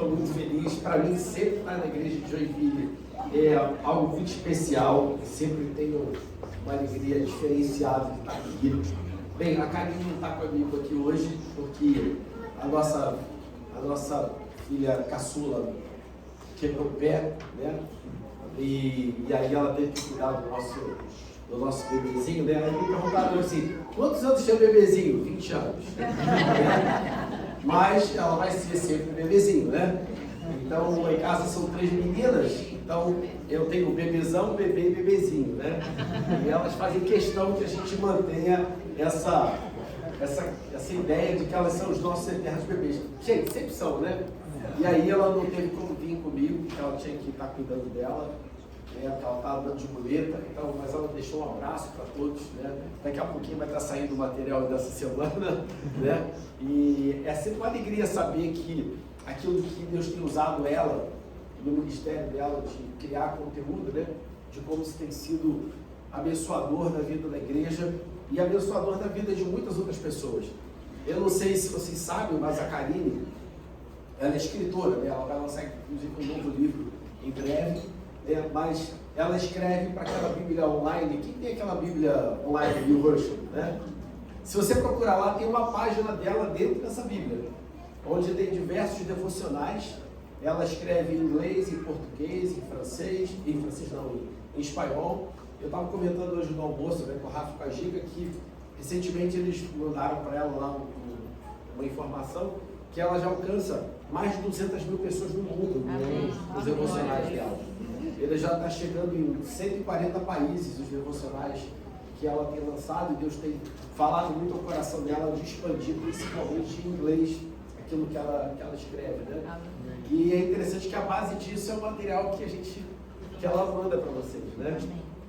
estou muito feliz. Para mim, sempre estar na igreja de Joinville é algo muito especial. Sempre tenho uma alegria diferenciada de estar aqui. Bem, a Karine não está comigo aqui hoje, porque a nossa filha caçula quebrou o pé, né? E aí ela teve que cuidar do nosso bebezinho, né? Aí me perguntaram assim, quantos anos tem o bebezinho? 20 anos. Mas ela vai ser sempre bebezinho, né? Então, lá em casa são 3 meninas, então eu tenho o bebezão, bebê e bebezinho, né? E elas fazem questão que a gente mantenha essa ideia de que elas são os nossos eternos bebês. Gente, sempre são, né? E aí ela não teve como vir comigo, porque ela tinha que estar cuidando dela, né? Porque ela estava dando de muleta, então, mas ela deixou um abraço para todos, né? Daqui a pouquinho vai estar saindo o material dessa semana, né? E é sempre uma alegria saber que aquilo que Deus tem usado ela, no ministério dela, de criar conteúdo, né? De como isso tem sido abençoador da vida da igreja e abençoador da vida de muitas outras pessoas. Eu não sei se vocês sabem, mas a Karine, ela é escritora, né? Ela vai lançar inclusive um novo livro em breve, né? Mas ela escreve para aquela Bíblia online. Quem tem aquela Bíblia online, YouVersion, né? Se você procurar lá, tem uma página dela dentro dessa Bíblia, onde tem diversos devocionais. Ela escreve em inglês, em português, em francês não, em espanhol. Eu estava comentando hoje no almoço, né, com o Rafa e com a Giga, que recentemente eles mandaram para ela lá uma informação que ela já alcança mais de 200 mil pessoas no mundo nos devocionais dela. Ele já está chegando em 140 países, os devocionais que ela tem lançado, e Deus tem falado muito ao coração dela de expandir, principalmente em inglês, aquilo que ela escreve, né? E é interessante que a base disso é o material que ela manda para vocês, né?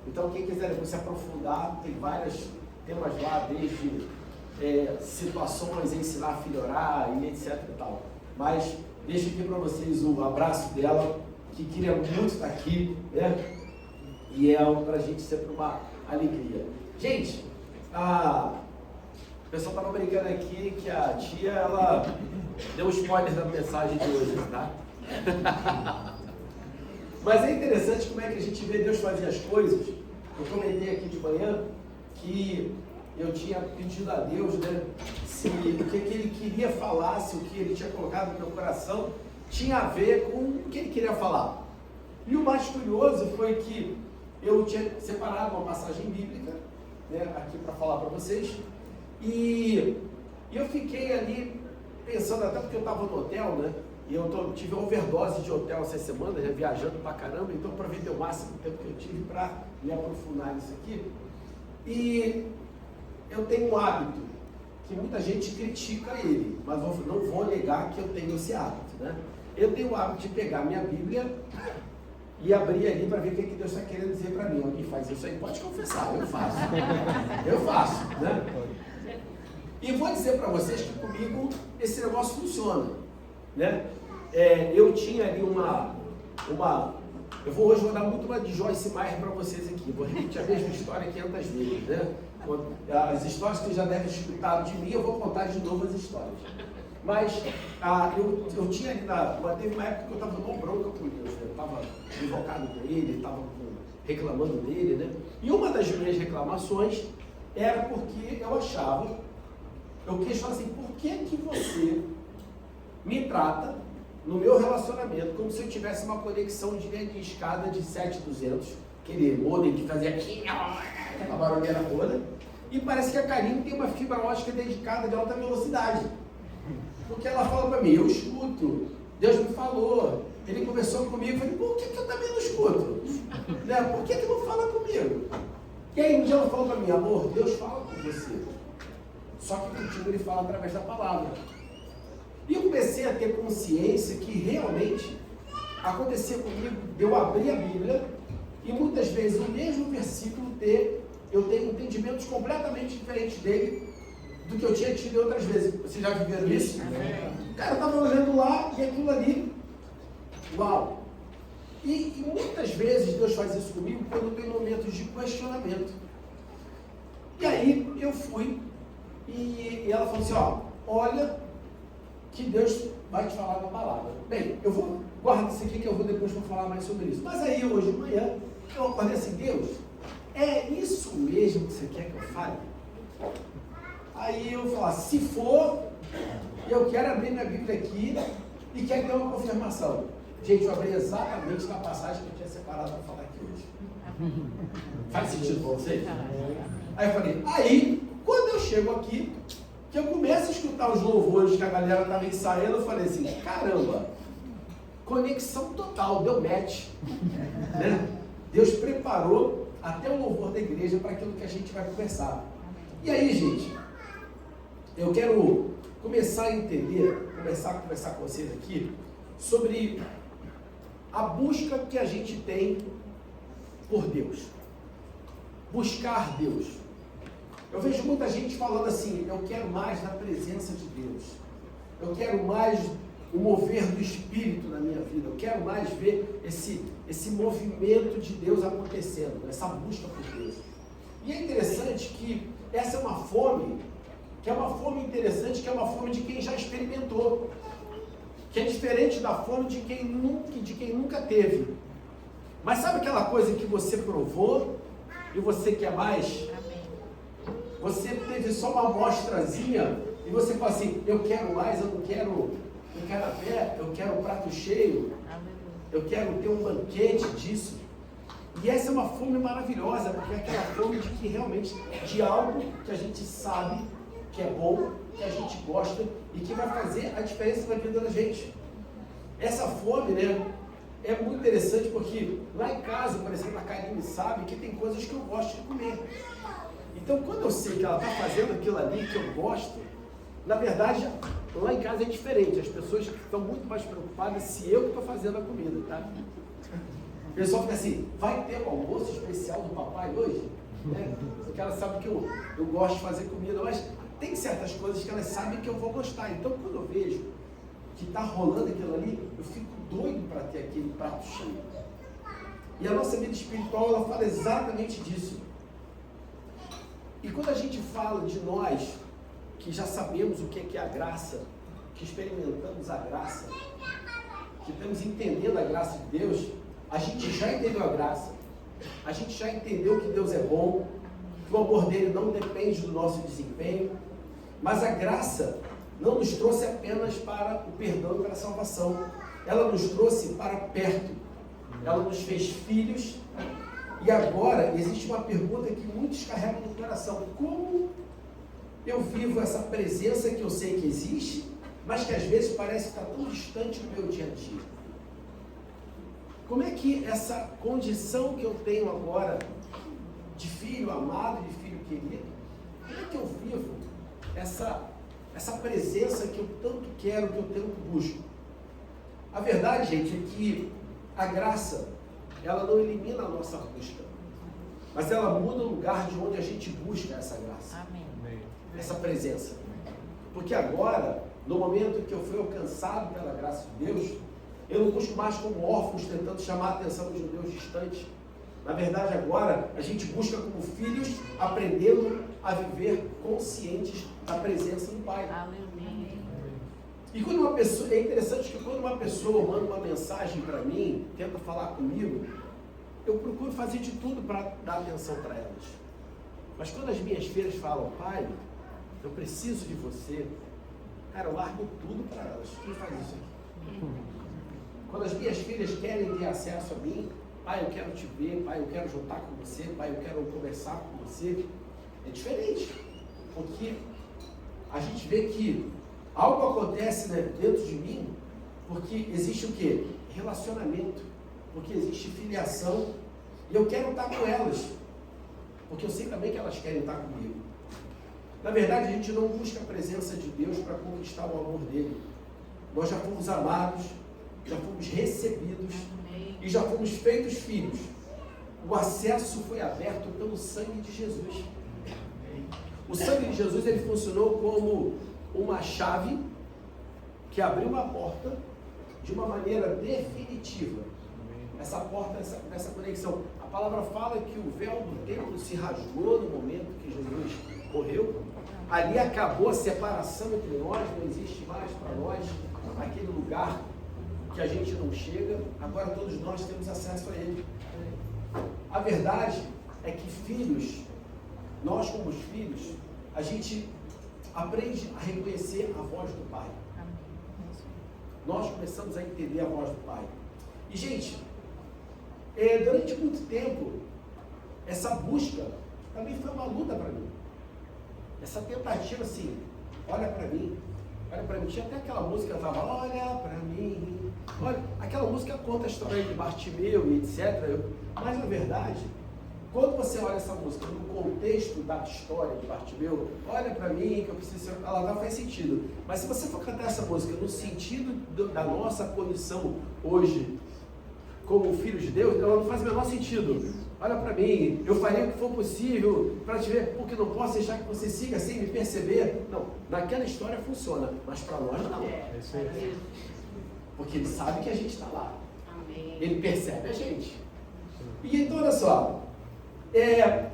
Então, quem quiser depois se aprofundar, tem vários temas lá, desde situações, ensinar a filho a orar e etc e tal. Mas deixo aqui para vocês o abraço dela, que queria muito estar aqui, né? E é para a gente sempre uma alegria. Gente, o pessoal estava brincando aqui que a tia, ela deu spoiler da mensagem de hoje, tá? Mas é interessante como é que a gente vê Deus fazer as coisas. Eu comentei aqui de manhã que eu tinha pedido a Deus, né, se o que Ele queria falar, se o que Ele tinha colocado no meu coração tinha a ver com o que Ele queria falar. E o mais curioso foi que eu tinha separado uma passagem bíblica, né, aqui para falar para vocês, e eu fiquei ali pensando, até porque eu estava no hotel, né? E eu tive overdose de hotel essa semana, já viajando pra caramba, então aproveitei o máximo tempo que eu tive para me aprofundar nisso aqui. E eu tenho um hábito que muita gente critica ele, mas não vou negar que eu tenho esse hábito, né? Eu tenho o hábito de pegar minha Bíblia e abrir ali para ver o que Deus está querendo dizer para mim. Alguém faz isso aí? Pode confessar, eu faço. Eu faço, né? E vou dizer para vocês que comigo esse negócio funciona, né? Eu tinha ali eu vou hoje dar muito uma de Joyce Meyer para vocês aqui. Vou repetir a mesma história 500 vezes, né? As histórias que vocês já devem escutar de mim, eu vou contar de novo as histórias. Mas eu tinha ali, teve uma época que eu estava numa bronca com Deus, né? Eu estava invocado com Ele, estava reclamando dele, né? E uma das minhas reclamações era porque eu questionava assim, por que você me trata no meu relacionamento como se eu tivesse uma conexão de escada de 7200, aquele modem que fazia aquela barulheira toda, e parece que a Karine tem uma fibra ótica dedicada de alta velocidade, porque ela fala para mim, eu escuto, Deus me falou, Ele conversou comigo, eu falei, por que eu também não escuto? Né? Por que não fala comigo? E aí um dia ela falou para mim, amor, Deus fala com você, só que contigo Ele fala através da palavra. E eu comecei a ter consciência que realmente acontecia comigo de eu abrir a Bíblia e muitas vezes o mesmo versículo eu tenho entendimentos completamente diferentes dele do que eu tinha tido outras vezes. Vocês já viveram isso? Cara, eu estava olhando lá e aquilo ali, uau! E muitas vezes Deus faz isso comigo quando tem momentos de questionamento. E aí eu fui e ela falou assim, olha, que Deus vai te falar na palavra. Bem, eu vou guardar isso aqui que eu vou depois falar mais sobre isso. Mas aí hoje de manhã eu acordei assim, Deus, é isso mesmo que você quer que eu fale? Aí eu falo, se for, eu quero abrir minha Bíblia aqui e quero ter uma confirmação. Gente, eu abri exatamente na passagem que eu tinha separado para falar aqui hoje. Faz sentido para você? Aí eu falei, quando eu chego aqui, que eu começo a escutar os louvores que a galera estava ensaiando, eu falei assim, caramba, conexão total, deu match. Né? Deus preparou até o louvor da igreja para aquilo que a gente vai conversar. E aí, gente, eu quero começar a entender, começar a conversar com vocês aqui sobre a busca que a gente tem por Deus. Buscar Deus. Eu vejo muita gente falando assim, eu quero mais da presença de Deus. Eu quero mais o mover do Espírito na minha vida. Eu quero mais ver esse movimento de Deus acontecendo, essa busca por Deus. E é interessante que essa é uma fome, que é uma fome interessante, que é uma fome de quem já experimentou. Que é diferente da fome de quem nunca teve. Mas sabe aquela coisa que você provou e você quer mais? Você teve só uma amostrazinha e você fala assim, eu quero mais, eu não quero canapé, eu quero um prato cheio, eu quero ter um banquete disso. E essa é uma fome maravilhosa, porque é aquela fome de que realmente, de algo que a gente sabe que é bom, que a gente gosta e que vai fazer a diferença na vida da gente. Essa fome, né, é muito interessante porque lá em casa, por exemplo, a Karine sabe que tem coisas que eu gosto de comer. Então, quando eu sei que ela está fazendo aquilo ali que eu gosto, na verdade, lá em casa é diferente. As pessoas estão muito mais preocupadas se eu que estou fazendo a comida, tá? O pessoal fica assim, vai ter um almoço especial do papai hoje? Né? Porque ela sabe que eu gosto de fazer comida, mas tem certas coisas que elas sabem que eu vou gostar. Então, quando eu vejo que está rolando aquilo ali, eu fico doido para ter aquele prato cheio. E a nossa vida espiritual, ela fala exatamente disso. E quando a gente fala de nós, que já sabemos o que é a graça, que experimentamos a graça, que estamos entendendo a graça de Deus, a gente já entendeu a graça, a gente já entendeu que Deus é bom, que o amor dele não depende do nosso desempenho, mas a graça não nos trouxe apenas para o perdão e para a salvação, ela nos trouxe para perto, ela nos fez filhos. E agora existe uma pergunta que muitos carregam no coração: como eu vivo essa presença que eu sei que existe, mas que às vezes parece que está tão distante do meu dia a dia? Como é que essa condição que eu tenho agora de filho amado, de filho querido, como é que eu vivo essa presença que eu tanto quero, que eu tanto busco? A verdade, gente, é que a graça, ela não elimina a nossa busca, mas ela muda o lugar de onde a gente busca essa graça. Amém. Essa presença. Porque agora, no momento que eu fui alcançado pela graça de Deus, eu não busco mais como órfãos tentando chamar a atenção de um Deus distante. Na verdade, agora, a gente busca como filhos, aprendendo a viver conscientes da presença do Pai. Aleluia. E quando uma pessoa, é interessante que quando uma pessoa manda uma mensagem para mim, tenta falar comigo, eu procuro fazer de tudo para dar atenção para elas. Mas quando as minhas filhas falam, pai, eu preciso de você, cara, eu largo tudo para elas. Quem faz isso aqui? Quando as minhas filhas querem ter acesso a mim, pai, eu quero te ver, pai, eu quero juntar com você, pai, eu quero conversar com você, é diferente. Porque a gente vê que algo acontece, né, dentro de mim, porque existe o quê? Relacionamento, porque existe filiação, e eu quero estar com elas, porque eu sei também que elas querem estar comigo. Na verdade, a gente não busca a presença de Deus para conquistar o amor dele. Nós já fomos amados, já fomos recebidos e já fomos feitos filhos. O acesso foi aberto pelo sangue de Jesus. O sangue de Jesus, ele funcionou como uma chave que abriu uma porta de uma maneira definitiva. Essa porta, essa conexão. A palavra fala que o véu do templo se rasgou no momento que Jesus morreu, Ali acabou a separação entre nós, não existe mais para nós aquele lugar que a gente não chega, agora todos nós temos acesso a ele. A verdade é que filhos, nós como filhos, a gente aprende a reconhecer a voz do Pai. Nós começamos a entender a voz do Pai. E, gente, durante muito tempo, essa busca também foi uma luta para mim. Essa tentativa assim, olha para mim. Tinha até aquela música que estava, olha para mim. Olha, aquela música conta a história de Bartimeu e etc. Mas, na verdade, quando você olha essa música no contexto da história de Bartimeu, olha para mim que eu preciso ser... Ela não faz sentido. Mas se você for cantar essa música no sentido da nossa condição hoje, como filho de Deus, ela não faz o menor sentido. Olha para mim, eu farei o que for possível para te ver, porque não posso deixar que você siga sem me perceber. Não, naquela história funciona, mas para nós não. Porque ele sabe que a gente está lá. Ele percebe a gente. E então, olha só,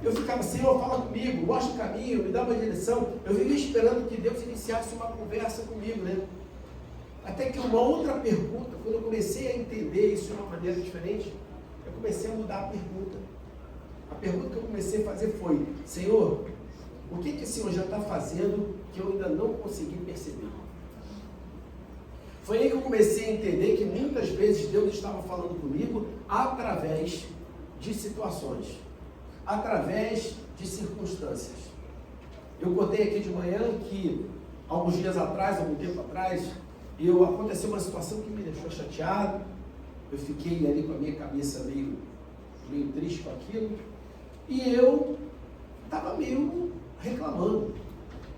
eu ficava, Senhor, fala comigo, mostra o caminho, me dá uma direção. Eu vivia esperando que Deus iniciasse uma conversa comigo, né? Até que uma outra pergunta, quando eu comecei a entender isso de uma maneira diferente, eu comecei a mudar a pergunta. A pergunta que eu comecei a fazer foi, Senhor, o que o Senhor já está fazendo que eu ainda não consegui perceber? Foi aí que eu comecei a entender que muitas vezes Deus estava falando comigo através de situações, através de circunstâncias. Eu contei aqui de manhã que, alguns dias atrás, algum tempo atrás, aconteceu uma situação que me deixou chateado. Eu fiquei ali com a minha cabeça meio triste com aquilo. E eu estava meio reclamando.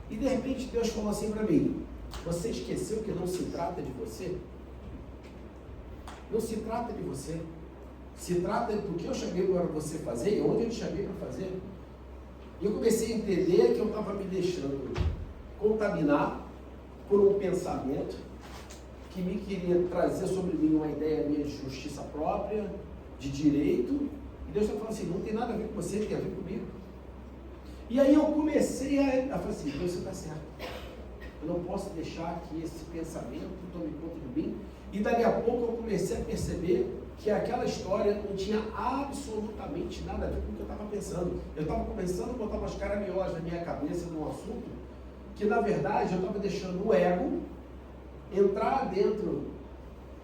E de repente Deus falou assim para mim, você esqueceu que não se trata de você? Não se trata de você. Se trata do que eu chamei para você fazer e onde eu te chamei para fazer. E eu comecei a entender que eu estava me deixando contaminar por um pensamento que me queria trazer sobre mim uma ideia minha de justiça própria, de direito. E Deus está falando assim, não tem nada a ver com você, tem a ver comigo. E aí eu comecei a falar assim, Deus, você está certo. Eu não posso deixar que esse pensamento tome conta de mim. E dali a pouco eu comecei a perceber que aquela história não tinha absolutamente nada a ver com o que eu estava pensando. Eu estava começando a botar umas caraminholas na minha cabeça num assunto que, na verdade, eu estava deixando o ego entrar dentro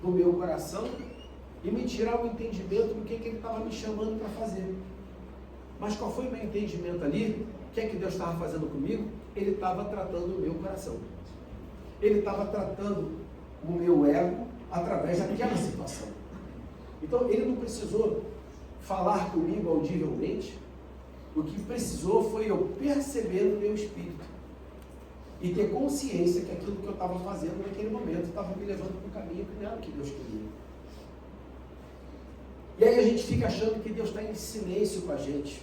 do meu coração e me tirar o entendimento do que ele estava me chamando para fazer. Mas qual foi o meu entendimento ali? O que é que Deus estava fazendo comigo? Ele estava tratando o meu coração. Ele estava tratando o meu ego através daquela situação. Então, ele não precisou falar comigo audivelmente. O que precisou foi eu perceber no meu espírito e ter consciência que aquilo que eu estava fazendo naquele momento estava me levando para um caminho que não era o que Deus queria. E aí a gente fica achando que Deus está em silêncio com a gente.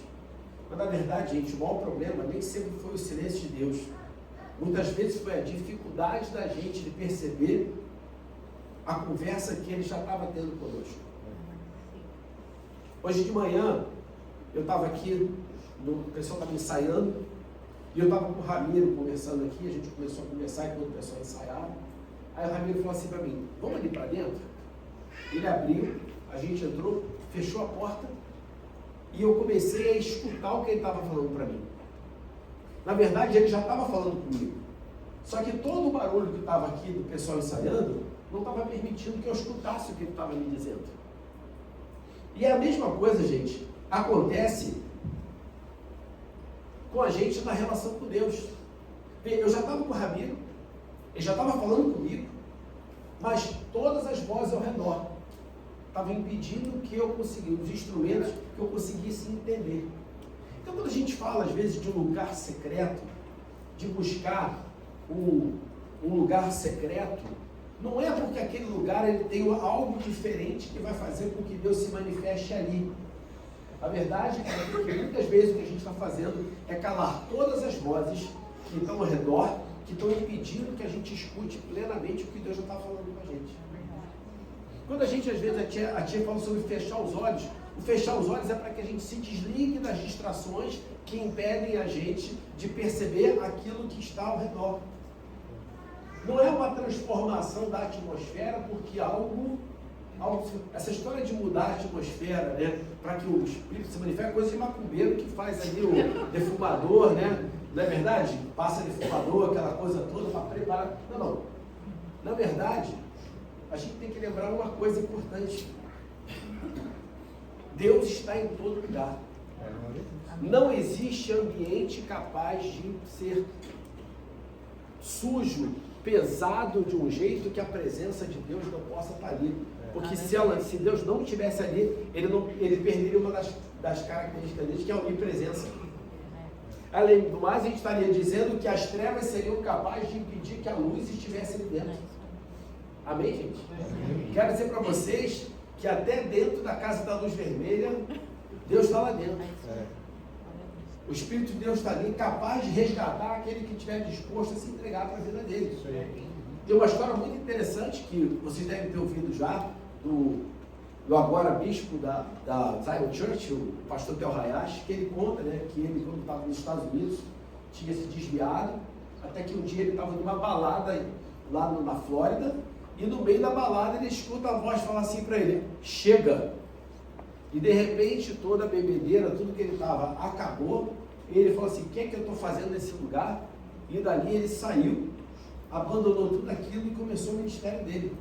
Mas na verdade, gente, o maior problema nem sempre foi o silêncio de Deus. Muitas vezes foi a dificuldade da gente de perceber a conversa que Ele já estava tendo conosco. Hoje de manhã, eu estava aqui, o pessoal estava ensaiando, e eu estava com o Ramiro conversando aqui, a gente começou a conversar enquanto o pessoal ensaiava. Aí o Ramiro falou assim para mim, vamos ali para dentro? Ele abriu, a gente entrou, fechou a porta, e eu comecei a escutar o que ele estava falando para mim. Na verdade, ele já estava falando comigo. Só que todo o barulho que estava aqui do pessoal ensaiando, não estava permitindo que eu escutasse o que ele estava me dizendo. E é a mesma coisa, gente, acontece com a gente na relação com Deus. Eu já estava com o Ramiro, ele já estava falando comigo, mas todas as vozes ao redor estavam impedindo que eu conseguisse, os instrumentos que eu conseguisse entender. Então, quando a gente fala, às vezes, de um lugar secreto, de buscar um lugar secreto, não é porque aquele lugar ele tem algo diferente que vai fazer com que Deus se manifeste ali. A verdade é que muitas vezes o que a gente está fazendo é calar todas as vozes que estão ao redor, que estão impedindo que a gente escute plenamente o que Deus já está falando com a gente. Quando a gente, às vezes, a tia fala sobre fechar os olhos, O fechar os olhos é para que a gente se desligue das distrações que impedem a gente de perceber aquilo que está ao redor. Não é uma transformação da atmosfera, porque essa história de mudar a atmosfera, né, para que o espírito se manifeste, é coisa de macumbeiro que faz ali o defumador, né? Não é verdade? Passa defumador, aquela coisa toda para preparar. Não. Na verdade, a gente tem que lembrar uma coisa importante. Deus está em todo lugar. Não existe ambiente capaz de ser sujo, pesado de um jeito que a presença de Deus não possa estar ali. Porque se Deus não estivesse ali, ele perderia uma das características dele, que é a onipresença. Além do mais, a gente estaria dizendo que as trevas seriam capazes de impedir que a luz estivesse ali dentro. Amém, gente? Quero dizer para vocês que até dentro da casa da luz vermelha, Deus está lá dentro. O Espírito de Deus está ali, capaz de resgatar aquele que estiver disposto a se entregar para a vida dele. Tem uma história muito interessante que vocês devem ter ouvido já, do agora bispo da Zion Church, o pastor Tel Hayashi, que ele conta, né, que ele, quando estava nos Estados Unidos, tinha se desviado, até que um dia ele estava numa balada lá na Flórida, e no meio da balada ele escuta a voz falar assim para ele: chega! E de repente toda a bebedeira, tudo que ele estava, acabou, e ele falou assim: o que é que eu estou fazendo nesse lugar? E dali ele saiu, abandonou tudo aquilo e começou o ministério dele.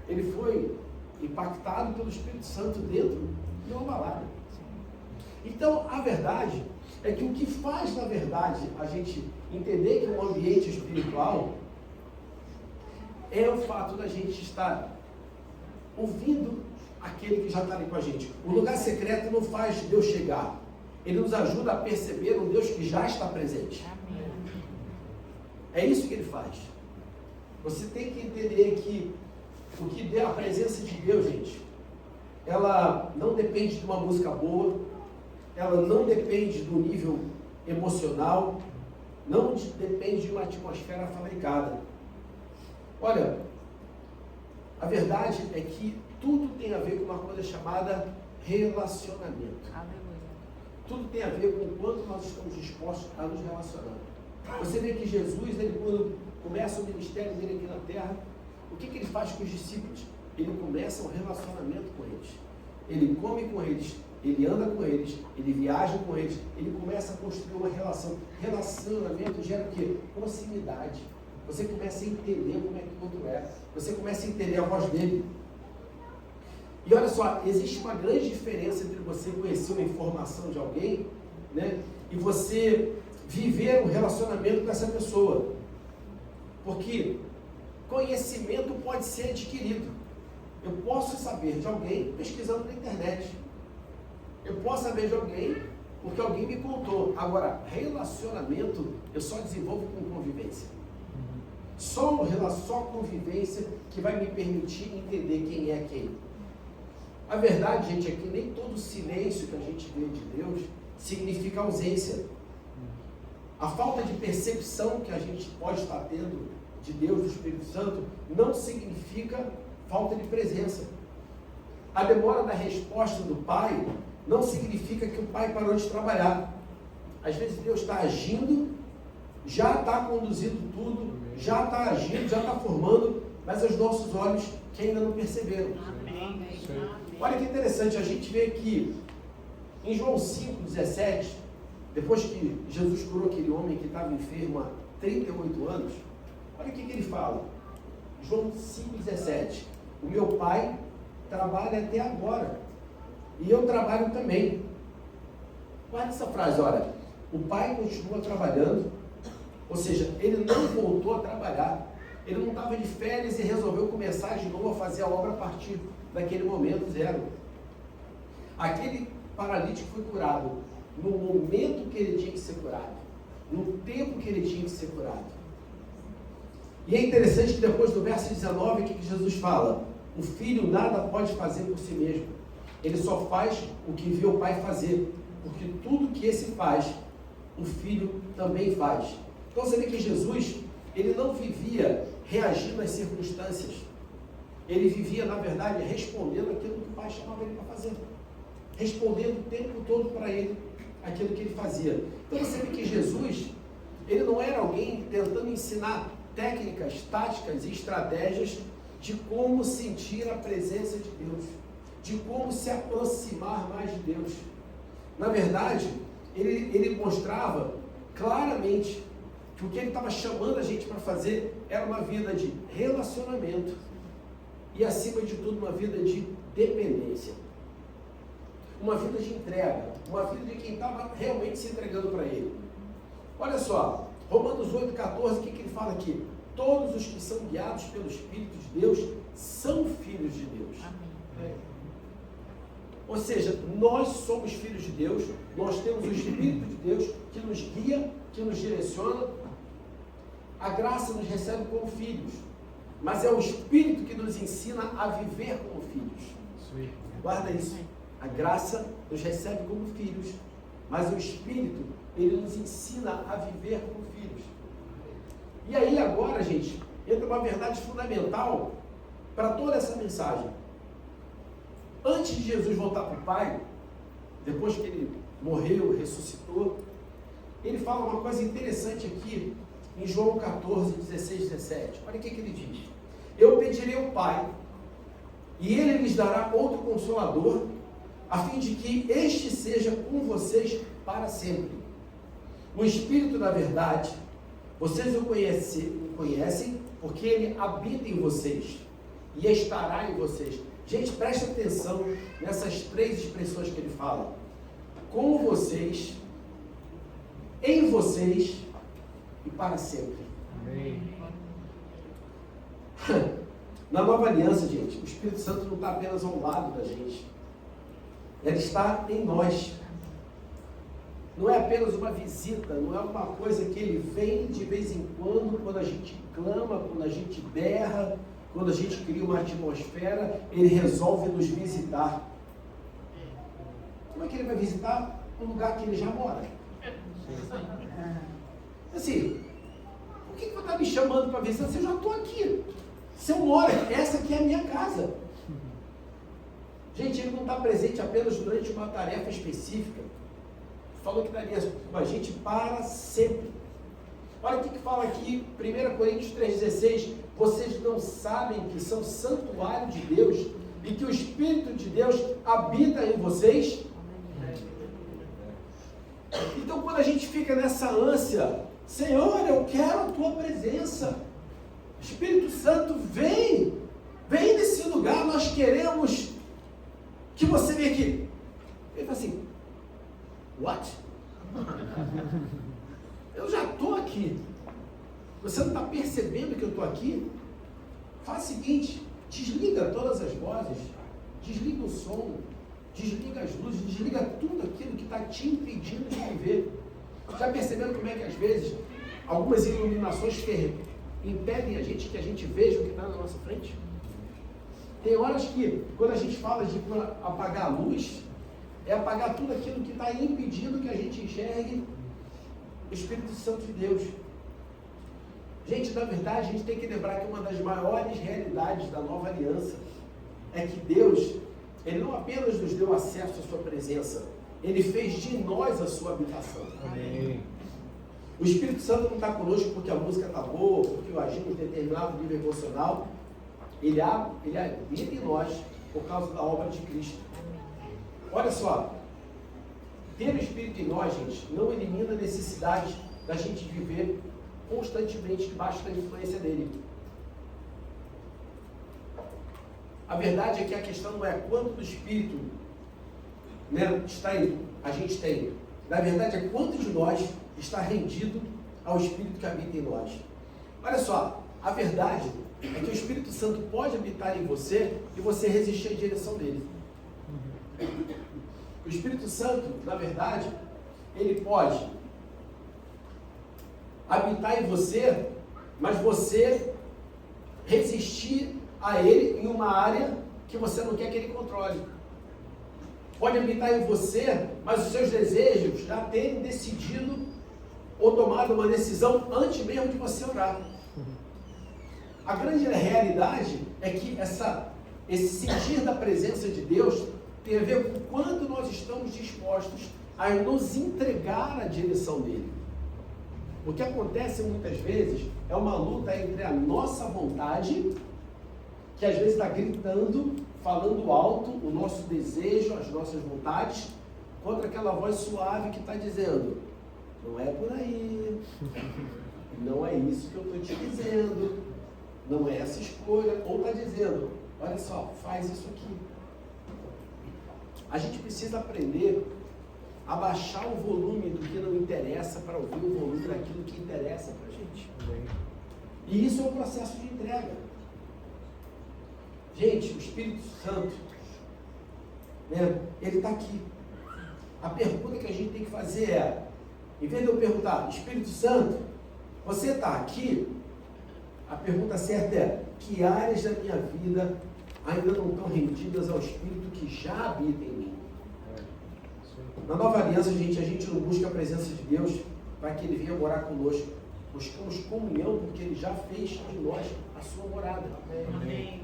Ele foi impactado pelo Espírito Santo dentro de uma balada. Então, a verdade é que o que faz, na verdade, a gente entender que é um ambiente espiritual é o fato da gente estar ouvindo aquele que já está ali com a gente. O lugar secreto não faz Deus chegar. Ele nos ajuda a perceber um Deus que já está presente. É isso que ele faz. Você tem que entender que o que dê a presença de Deus, gente, ela não depende de uma música boa, ela não depende do nível emocional, não depende de uma atmosfera fabricada. Olha, a verdade é que tudo tem a ver com uma coisa chamada relacionamento. Tudo tem a ver com o quanto nós estamos dispostos a nos relacionar. Você vê que Jesus, ele, quando começa o ministério dele aqui na terra, o que ele faz com os discípulos? Ele começa um relacionamento com eles. Ele come com eles, ele anda com eles, ele viaja com eles, ele começa a construir uma relação. Relacionamento gera o quê? Proximidade. Você começa a entender como é que o outro é. Você começa a entender a voz dele. E olha só, existe uma grande diferença entre você conhecer uma informação de alguém, né, e você viver um relacionamento com essa pessoa. Porque conhecimento pode ser adquirido. Eu posso saber de alguém pesquisando na internet. Eu posso saber de alguém porque alguém me contou. Agora, relacionamento eu só desenvolvo com convivência. Só convivência que vai me permitir entender quem é quem. A verdade, gente, é que nem todo silêncio que a gente vê de Deus significa ausência. A falta de percepção que a gente pode estar tendo de Deus, do Espírito Santo, não significa falta de presença. A demora da resposta do Pai não significa que o Pai parou de trabalhar. Às vezes Deus está agindo, já está conduzindo tudo, já está agindo, já está formando, mas os nossos olhos que ainda não perceberam. Olha que interessante, a gente vê que em João 5,17, depois que Jesus curou aquele homem que estava enfermo há 38 anos, olha o que ele fala. João 5,17. O meu Pai trabalha até agora. E eu trabalho também. Guarda essa frase, olha. O Pai continua trabalhando. Ou seja, ele não voltou a trabalhar. Ele não estava de férias e resolveu começar de novo a fazer a obra a partir daquele momento zero. Aquele paralítico foi curado no momento que ele tinha que ser curado. No tempo que ele tinha que ser curado. E é interessante que depois do verso 19, o que Jesus fala? O filho nada pode fazer por si mesmo. Ele só faz o que vê o pai fazer. Porque tudo que esse faz, o filho também faz. Então você vê que Jesus, ele não vivia reagindo às circunstâncias. ele vivia, na verdade, respondendo aquilo que o pai chamava ele para fazer. Respondendo o tempo todo para ele aquilo que ele fazia. Então você vê que Jesus, ele não era alguém tentando ensinar técnicas, táticas e estratégias de como sentir a presença de Deus, de como se aproximar mais de Deus. Na verdade, ele mostrava claramente que o que ele estava chamando a gente para fazer era uma vida de relacionamento e, acima de tudo, uma vida de dependência. Uma vida de entrega, uma vida de quem estava realmente se entregando para ele. Olha só, Romanos 8,14, o que ele fala aqui? Todos os que são guiados pelo Espírito de Deus são filhos de Deus. Amém. Ou seja, nós somos filhos de Deus, nós temos o Espírito de Deus que nos guia, que nos direciona. A graça nos recebe como filhos, mas é o Espírito que nos ensina a viver como filhos. Guarda isso. A graça nos recebe como filhos, mas o Espírito, ele nos ensina a viver como filhos. E aí agora, gente, entra uma verdade fundamental para toda essa mensagem. Antes de Jesus voltar para o Pai, depois que ele morreu, ressuscitou, ele fala uma coisa interessante aqui em João 14, 16, 17. Olha o que ele diz. Eu pedirei ao Pai, e ele lhes dará outro Consolador, a fim de que este seja com vocês para sempre. O Espírito da verdade, vocês o conhecem, porque ele habita em vocês e estará em vocês. Gente, preste atenção nessas três expressões que ele fala. Com vocês, em vocês e para sempre. Amém. Na nova aliança, gente, o Espírito Santo não está apenas ao lado da gente. Ele está em nós. Não é apenas uma visita, não é uma coisa que ele vem de vez em quando a gente clama, quando a gente berra, quando a gente cria uma atmosfera, ele resolve nos visitar. Como é que ele vai visitar um lugar que ele já mora? Assim, por que você está me chamando para visitar? Se eu já estou aqui. Se eu moro, essa aqui é a minha casa. Gente, ele não está presente apenas durante uma tarefa específica. Falou que estaria com a gente para sempre. Olha o que fala aqui, 1 Coríntios 3,16. Vocês não sabem que são santuário de Deus e que o Espírito de Deus habita em vocês? Então, quando a gente fica nessa ânsia, Senhor, eu quero a Tua presença. Espírito Santo, vem nesse lugar, nós queremos que você venha aqui. Ele fala assim, what? Eu já estou aqui. Você não está percebendo que eu estou aqui? Faz o seguinte, desliga todas as vozes, desliga o som, desliga as luzes, desliga tudo aquilo que está te impedindo de viver. Já perceberam como é que às vezes algumas iluminações impedem a gente que a gente veja o que está na nossa frente? Tem horas que, quando a gente fala de apagar a luz, é apagar tudo aquilo que está impedindo que a gente enxergue o Espírito Santo de Deus. Gente, na verdade, a gente tem que lembrar que uma das maiores realidades da nova aliança é que Deus, Ele não apenas nos deu acesso à sua presença, Ele fez de nós a sua habitação. Amém. O Espírito Santo não está conosco porque a música está boa, porque eu agimos em determinado nível emocional. Ele habita em nós por causa da obra de Cristo. Olha só, ter o Espírito em nós, gente, não elimina a necessidade da gente viver constantemente debaixo da influência dele. A verdade é que a questão não é quanto do Espírito, né, a gente tem. Na verdade é quanto de nós está rendido ao Espírito que habita em nós. Olha só, a verdade é que o Espírito Santo pode habitar em você e você resistir à direção dele. O Espírito Santo, na verdade, ele pode habitar em você, mas você resistir a ele em uma área que você não quer que ele controle. Pode habitar em você, mas os seus desejos já terem decidido ou tomado uma decisão antes mesmo de você orar. a grande realidade é que esse sentir da presença de Deus tem a ver com quanto nós estamos dispostos a nos entregar à direção dele. O que acontece muitas vezes é uma luta entre a nossa vontade, que às vezes está gritando, falando alto, o nosso desejo, as nossas vontades, contra aquela voz suave que está dizendo, não é por aí, não é isso que eu estou te dizendo, não é essa escolha, ou está dizendo, olha só, faz isso aqui. A gente precisa aprender a baixar o volume do que não interessa para ouvir o volume daquilo que interessa para a gente. E isso é um processo de entrega. Gente, o Espírito Santo, né, ele está aqui. A pergunta que a gente tem que fazer é, em vez de eu perguntar, Espírito Santo, você está aqui? A pergunta certa é, que áreas da minha vida ainda não estão rendidas ao Espírito que já habita em mim? Na nova aliança, a gente não busca a presença de Deus para que Ele venha morar conosco. Buscamos comunhão porque Ele já fez de nós a sua morada. Amém.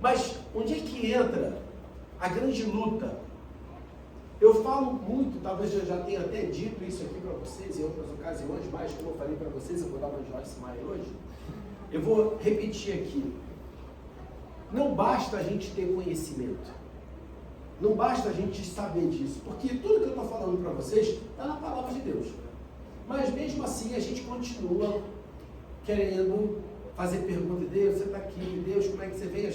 Mas onde é que entra a grande luta? Eu falo muito, talvez eu já tenha até dito isso aqui para vocês em outras ocasiões, mas como eu falei para vocês, eu vou dar uma de Joyce Meyer hoje. Eu vou repetir aqui. Não basta a gente ter conhecimento. Não basta a gente saber disso, porque tudo que eu estou falando para vocês está na palavra de Deus. Mas mesmo assim a gente continua querendo fazer pergunta, Deus, você está aqui, Deus, como é que você vem?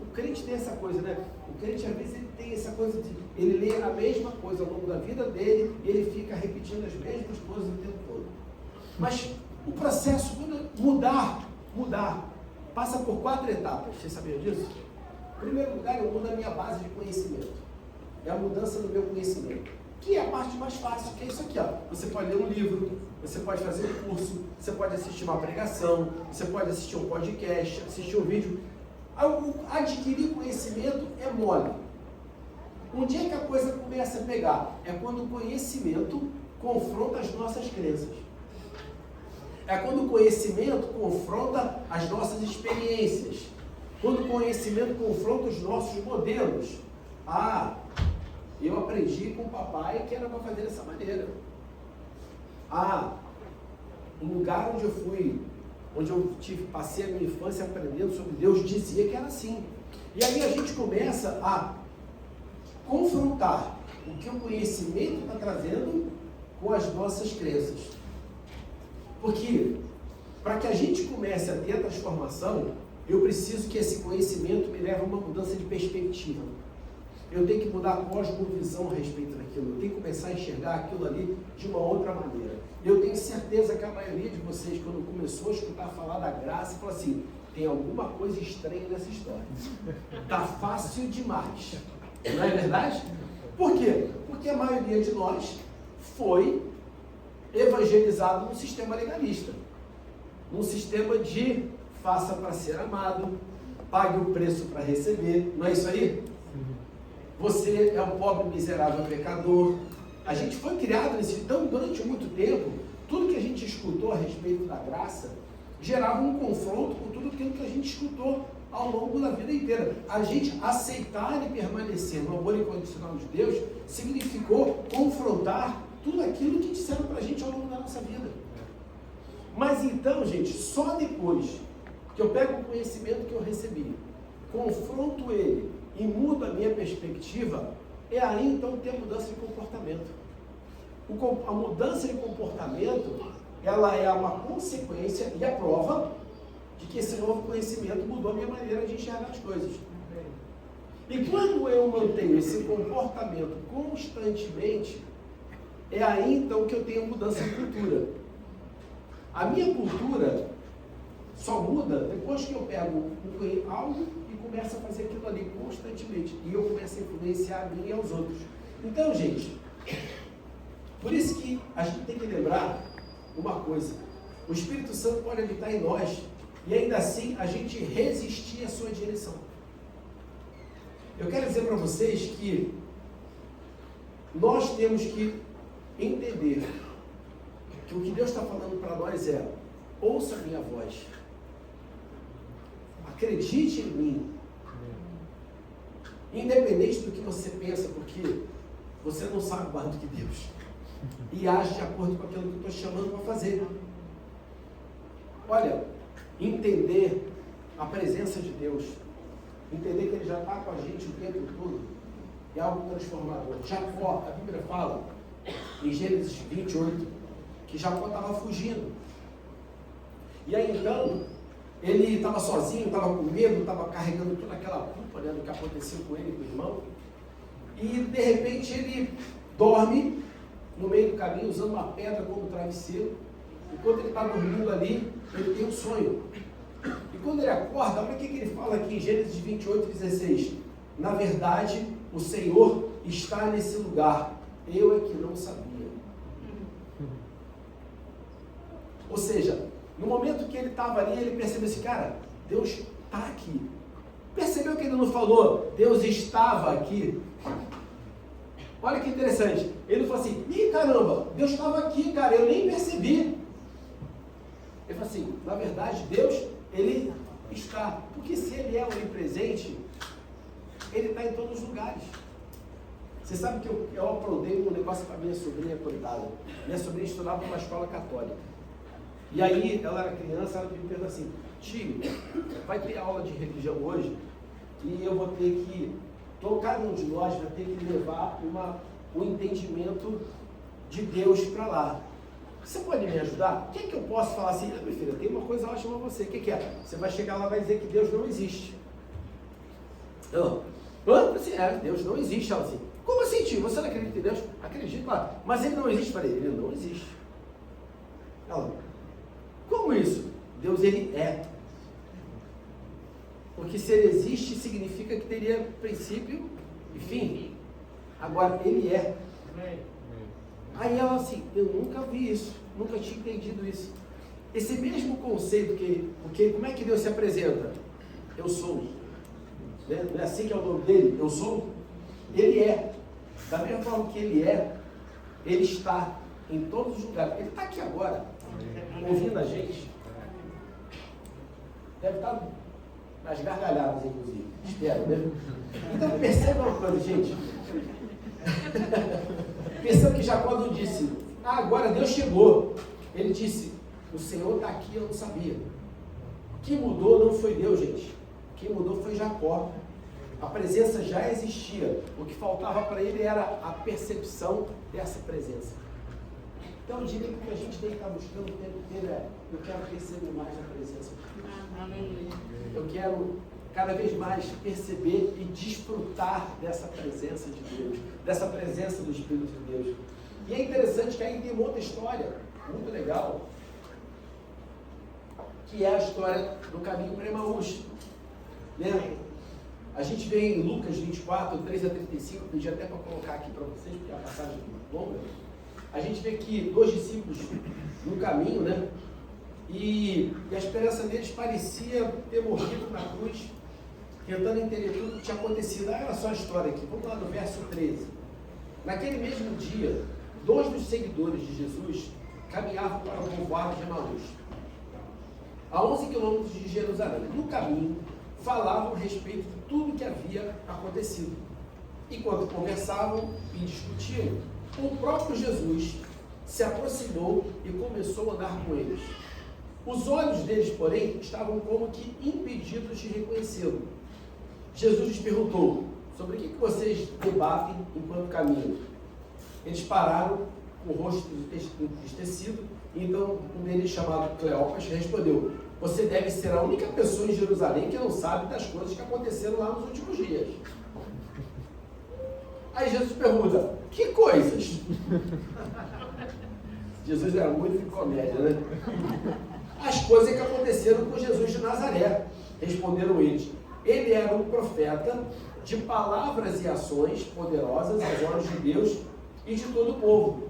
O crente tem essa coisa, né? O crente às vezes ele tem essa coisa de, ele lê a mesma coisa ao longo da vida dele, e ele fica repetindo as mesmas coisas o tempo todo. Mas o processo, mudar, passa por 4 etapas, vocês sabiam disso? Em primeiro lugar, eu mudo a minha base de conhecimento. É a mudança do meu conhecimento. Que é a parte mais fácil, que é isso aqui, ó. Você pode ler um livro, você pode fazer um curso, você pode assistir uma pregação, você pode assistir um podcast, assistir um vídeo. Adquirir conhecimento é mole. Onde é que a coisa começa a pegar? É quando o conhecimento confronta as nossas crenças. É quando o conhecimento confronta as nossas experiências. Quando o conhecimento confronta os nossos modelos. Ah, eu aprendi com o papai que era para fazer dessa maneira. Ah, o lugar onde eu fui, passei a minha infância aprendendo sobre Deus, dizia que era assim. E aí a gente começa a confrontar o que o conhecimento está trazendo com as nossas crenças. Porque, para que a gente comece a ter a transformação, eu preciso que esse conhecimento me leve a uma mudança de perspectiva. Eu tenho que mudar a cosmovisão a respeito daquilo. Eu tenho que começar a enxergar aquilo ali de uma outra maneira. Eu tenho certeza que a maioria de vocês, quando começou a escutar falar da graça, falou assim, tem alguma coisa estranha nessa história. Tá fácil demais. Não é verdade? Por quê? Porque a maioria de nós foi evangelizado num sistema legalista. Num sistema de faça para ser amado, pague o preço para receber. Não é isso aí? Você é um pobre, miserável pecador. A gente foi criado nesse... Então, durante muito tempo, tudo que a gente escutou a respeito da graça gerava um confronto com tudo aquilo que a gente escutou ao longo da vida inteira. A gente aceitar e permanecer no amor incondicional de Deus significou confrontar tudo aquilo que disseram para a gente ao longo da nossa vida. Mas então, gente, só depois que eu pego o conhecimento que eu recebi, confronto ele e mudo a minha perspectiva, é aí então que tem a mudança de comportamento. A mudança de comportamento, ela é uma consequência e a prova de que esse novo conhecimento mudou a minha maneira de enxergar as coisas. E quando eu mantenho esse comportamento constantemente, é aí então que eu tenho mudança de cultura. A minha cultura só muda depois que eu pego algo e começo a fazer aquilo ali constantemente. E eu começo a influenciar a mim e aos outros. Então, gente, por isso que a gente tem que lembrar uma coisa. O Espírito Santo pode habitar em nós e ainda assim a gente resistir à sua direção. Eu quero dizer para vocês que nós temos que entender que o que Deus está falando para nós é: ouça a minha voz, Acredite em mim. Independente do que você pensa, porque você não sabe mais do que Deus. E age de acordo com aquilo que eu estou chamando para fazer. Olha, entender a presença de Deus, entender que Ele já está com a gente o tempo todo, é algo transformador. Jacó, a Bíblia fala, em Gênesis 28, que Jacó estava fugindo. E aí então, ele estava sozinho, estava com medo, estava carregando toda aquela culpa, né, do que aconteceu com ele e com o irmão. E de repente ele dorme no meio do caminho, usando uma pedra como travesseiro. Enquanto ele está dormindo ali, ele tem um sonho. E quando ele acorda, olha o que ele fala aqui em Gênesis 28:16. Na verdade, o Senhor está nesse lugar. Eu é que não sabia. Ou seja, no momento que ele estava ali, ele percebeu assim, cara, Deus está aqui. Percebeu que ele não falou, Deus estava aqui? Olha que interessante. Ele falou assim, ih, caramba, Deus estava aqui, cara, eu nem percebi. Ele falou assim, na verdade, Deus, Ele está. Porque se Ele é onipresente, Ele está em todos os lugares. Você sabe que eu aprontei um negócio para minha sobrinha, coitada. Minha sobrinha estudava numa escola católica. E aí, ela era criança, ela me perguntou assim, tio, vai ter aula de religião hoje? E eu vou ter que, cada um de nós vai ter que levar um entendimento de Deus para lá. Você pode me ajudar? O que eu posso falar assim? Minha filha, tem uma coisa ótima para você. O que é? Você vai chegar lá e vai dizer que Deus não existe. Assim, Deus não existe. Ela assim, como assim, tio? Você não acredita em Deus? Acredito, claro. Mas Ele não existe. Falei, Ele não existe. Ela, como isso? Deus, Ele é. Porque se Ele existe, significa que teria princípio e fim. Agora, Ele é. Aí ela assim, eu nunca vi isso, nunca tinha entendido isso. Esse mesmo conceito porque como é que Deus se apresenta? Eu sou. Né? Não é assim que é o nome dele? Eu sou? Ele é. Da mesma forma que Ele é, Ele está em todos os lugares. Ele está aqui agora, ouvindo a gente. Deve estar nas gargalhadas, inclusive. Espero, né? Então perceba uma coisa, gente. Perceba que Jacó não disse, agora Deus chegou. Ele disse, o Senhor está aqui, eu não sabia. O que mudou não foi Deus, gente. O que mudou foi Jacó. A presença já existia. O que faltava para ele era a percepção dessa presença. Então eu diria que o que a gente tem que estar buscando o tempo inteiro é, eu quero perceber mais a presença de Deus. Eu quero cada vez mais perceber e desfrutar dessa presença de Deus, dessa presença do Espírito de Deus. E é interessante que aí tem uma outra história, muito legal, que é a história do caminho para Emaús. Né? A gente vê em Lucas 24, 3 a 35, pedi até para colocar aqui para vocês, porque é uma passagem longa. A gente vê que 2 discípulos no caminho, né? E a esperança deles parecia ter morrido na cruz, tentando entender tudo o que tinha acontecido. Olha só a história aqui, vamos lá no verso 13. Naquele mesmo dia, 2 dos seguidores de Jesus caminhavam para o povoado de Emaús, a 11 quilômetros de Jerusalém. No caminho, falavam a respeito de tudo o que havia acontecido. Enquanto conversavam e discutiam, o próprio Jesus se aproximou e começou a andar com eles. Os olhos deles, porém, estavam como que impedidos de reconhecê-lo. Jesus lhes perguntou, sobre o que vocês debatem enquanto caminham? Eles pararam, com o rosto entristecido, e então um deles, chamado Cleopas, respondeu, você deve ser a única pessoa em Jerusalém que não sabe das coisas que aconteceram lá nos últimos dias. Aí Jesus pergunta, que coisas? Jesus era muito de comédia, né? As coisas que aconteceram com Jesus de Nazaré, responderam eles. Ele era um profeta de palavras e ações poderosas aos olhos de Deus e de todo o povo.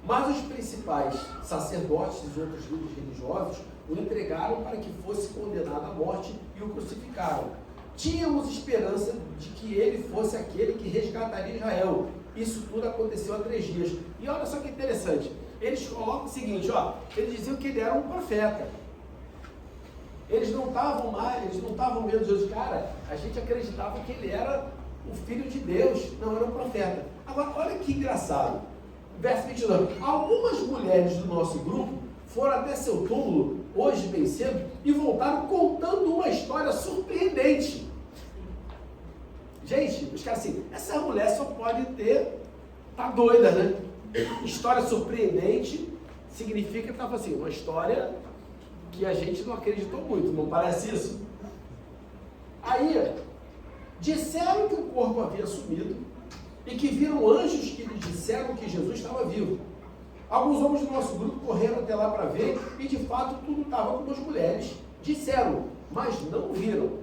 Mas os principais sacerdotes e os outros líderes religiosos o entregaram para que fosse condenado à morte e o crucificaram. Tínhamos esperança de que ele fosse aquele que resgataria Israel. Isso tudo aconteceu há 3 dias. E olha só que interessante. Eles colocam o seguinte, eles diziam que ele era um profeta. Eles não estavam mais, eles não estavam vendo Jesus. Cara, a gente acreditava que ele era o Filho de Deus, não era um profeta. Agora, olha que engraçado. Verso 22. Algumas mulheres do nosso grupo foram até seu túmulo, hoje bem cedo, e voltaram contando uma história surpreendente. Gente, os caras assim, essa mulher só pode tá doida, né? História surpreendente significa que estava assim, uma história que a gente não acreditou muito, não parece isso? Aí, disseram que o corpo havia sumido e que viram anjos que lhes disseram que Jesus estava vivo. Alguns homens do nosso grupo correram até lá para ver e de fato tudo estava como as mulheres disseram, mas não viram.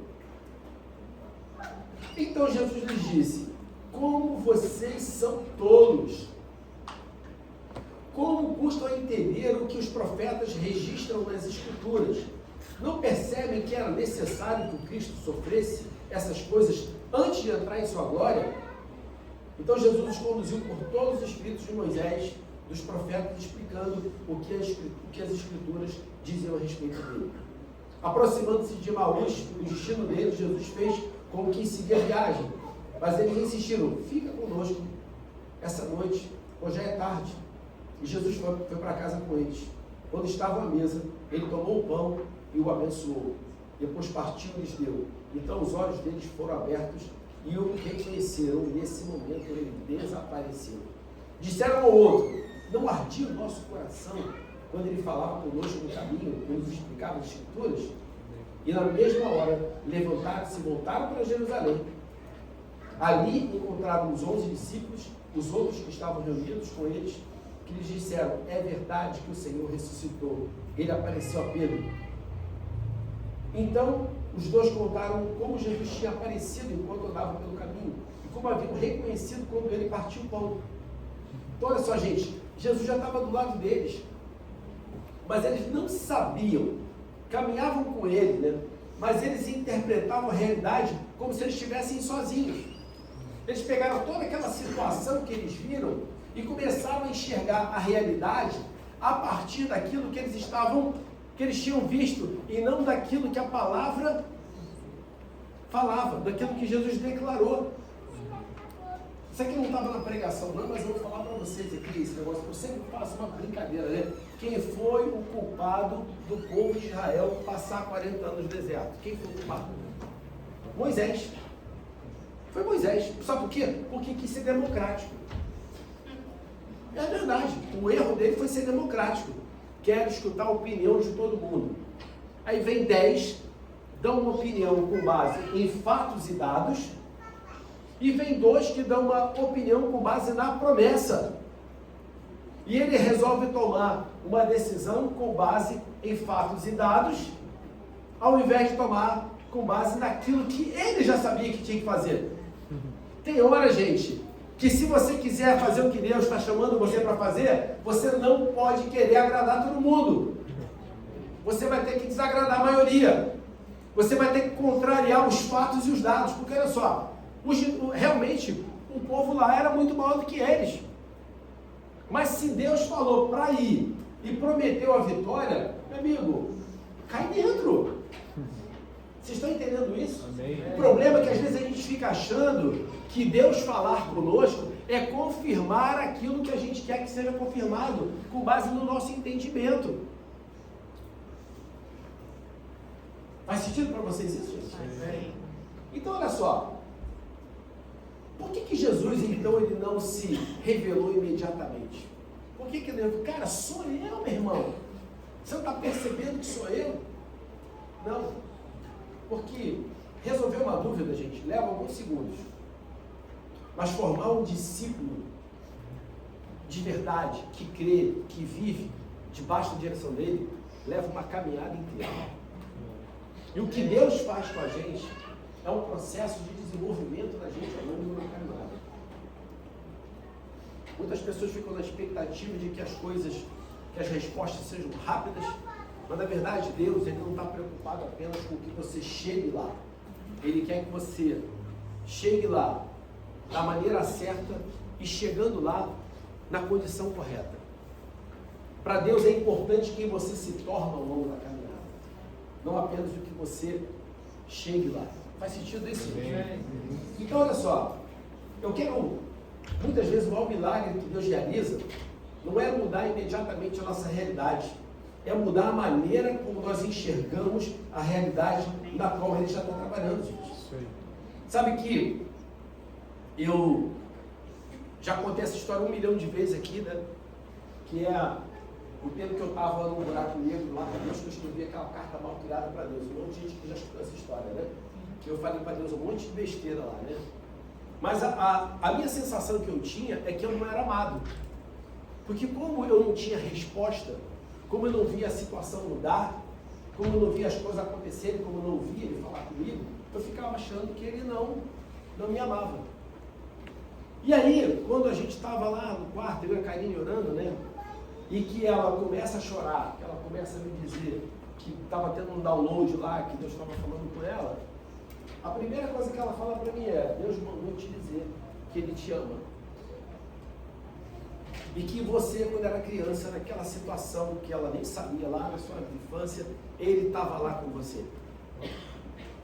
Então Jesus lhes disse: como vocês são tolos! Como custam a entender o que os profetas registram nas Escrituras? Não percebem que era necessário que o Cristo sofresse essas coisas antes de entrar em sua glória? Então Jesus os conduziu por todos os escritos de Moisés, dos profetas, explicando o que as Escrituras diziam a respeito dele. Aproximando-se de Emaús, o destino deles, Jesus fez como que seguia a viagem. Mas eles insistiram: fica conosco essa noite, hoje já é tarde. E Jesus foi para casa com eles. Quando estavam à mesa, ele tomou o pão e o abençoou. Depois partiu e lhes deu. Então os olhos deles foram abertos e o reconheceram. Nesse momento ele desapareceu. Disseram ao outro: não ardia o nosso coração quando ele falava conosco no caminho, quando nos explicava as Escrituras? E na mesma hora levantaram-se e voltaram para Jerusalém. Ali encontraram os 11 discípulos, os outros que estavam reunidos com eles, que lhes disseram: é verdade que o Senhor ressuscitou. Ele apareceu a Pedro. Então os dois contaram como Jesus tinha aparecido enquanto andava pelo caminho e como haviam reconhecido quando ele partiu o pão. Então olha só, gente, Jesus já estava do lado deles, mas eles não sabiam, caminhavam com ele, né? Mas eles interpretavam a realidade como se eles estivessem sozinhos. Eles pegaram toda aquela situação que eles viram e começaram a enxergar a realidade a partir daquilo que eles tinham visto, e não daquilo que a palavra falava, daquilo que Jesus declarou. Isso aqui não estava na pregação não, mas eu vou falar para vocês aqui esse negócio, eu sempre faço uma brincadeira, né? Quem foi o culpado do povo de Israel passar 40 anos no deserto? Quem foi o culpado? Moisés. Foi Moisés. Sabe por quê? Porque quis ser democrático. É verdade. O erro dele foi ser democrático. Quero escutar a opinião de todo mundo. Aí vem 10, dão uma opinião com base em fatos e dados, e vem 2 que dão uma opinião com base na promessa. E ele resolve tomar uma decisão com base em fatos e dados, ao invés de tomar com base naquilo que ele já sabia que tinha que fazer. Tem hora, gente, que se você quiser fazer o que Deus está chamando você para fazer, você não pode querer agradar todo mundo. Você vai ter que desagradar a maioria. Você vai ter que contrariar os fatos e os dados, porque olha só, realmente o povo lá era muito maior do que eles. Mas se Deus falou para ir e prometeu a vitória, meu amigo, cai dentro. Vocês estão entendendo isso? Amém. O problema é que às vezes a gente fica achando que Deus falar conosco é confirmar aquilo que a gente quer que seja confirmado, com base no nosso entendimento. Faz sentido para vocês isso, gente? Amém. Então olha só, por que Jesus então ele não se revelou imediatamente? Por que ele, cara, sou eu, meu irmão? Você não está percebendo que sou eu? Não, porque resolver uma dúvida, gente, leva alguns segundos, mas formar um discípulo de verdade, que crê, que vive debaixo da direção dele, leva uma caminhada inteira. E o que Deus faz com a gente é um processo de desenvolvimento da gente ao longo da caminhada. Muitas pessoas ficam na expectativa de que as coisas, que as respostas sejam rápidas, mas na verdade Deus ele não está preocupado apenas com que você chegue lá. Ele quer que você chegue lá da maneira certa e chegando lá na condição correta. Para Deus é importante quem você se torna ao longo da caminhada. não apenas do que você chegue lá. Faz sentido isso? Então, olha só, eu quero, muitas vezes, o maior milagre que Deus realiza não é mudar imediatamente a nossa realidade, é mudar a maneira como nós enxergamos a realidade na qual Ele já está trabalhando, gente. Sabe que eu já contei essa história 1 milhão de vezes aqui, né? Que é o tempo que eu estava no buraco negro lá, Deus, que eu escrevi aquela carta mal criada para Deus. Um monte de gente que já escutou essa história, né? Que eu falei para Deus um monte de besteira lá, né? Mas a minha sensação que eu tinha é que eu não era amado. Porque como eu não tinha resposta, como eu não via a situação mudar, como eu não via as coisas acontecerem, como eu não ouvia Ele falar comigo, eu ficava achando que Ele não me amava. E aí, quando a gente estava lá no quarto, eu e a Karine orando, né? E que ela começa a chorar, que ela começa a me dizer que estava tendo um download lá, que Deus estava falando com ela, a primeira coisa que ela fala para mim é: Deus mandou te dizer que Ele te ama. E que você, quando era criança, naquela situação que ela nem sabia, lá na sua infância, Ele estava lá com você.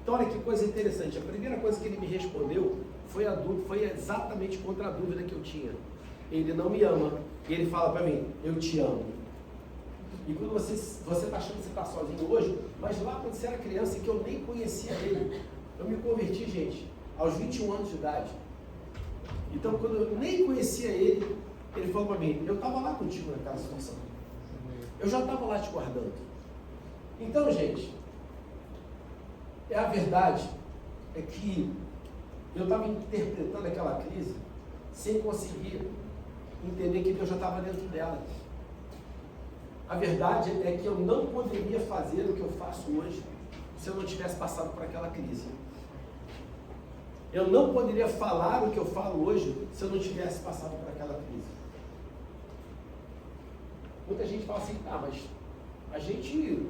Então, olha que coisa interessante. A primeira coisa que Ele me respondeu foi exatamente contra a dúvida que eu tinha. Ele não me ama. E Ele fala para mim: eu te amo. E quando você está achando que você está sozinho hoje, mas lá quando você era criança, que eu nem conhecia Ele, eu me converti, gente, aos 21 anos de idade. Então, quando eu nem conhecia Ele, Ele falou para mim: eu estava lá contigo naquela situação. Eu já estava lá te guardando. Então, gente, a verdade é que eu estava interpretando aquela crise sem conseguir entender que Deus já estava dentro dela. A verdade é que eu não poderia fazer o que eu faço hoje se eu não tivesse passado por aquela crise. Eu não poderia falar o que eu falo hoje se eu não tivesse passado por aquela crise. Muita gente fala assim: mas a gente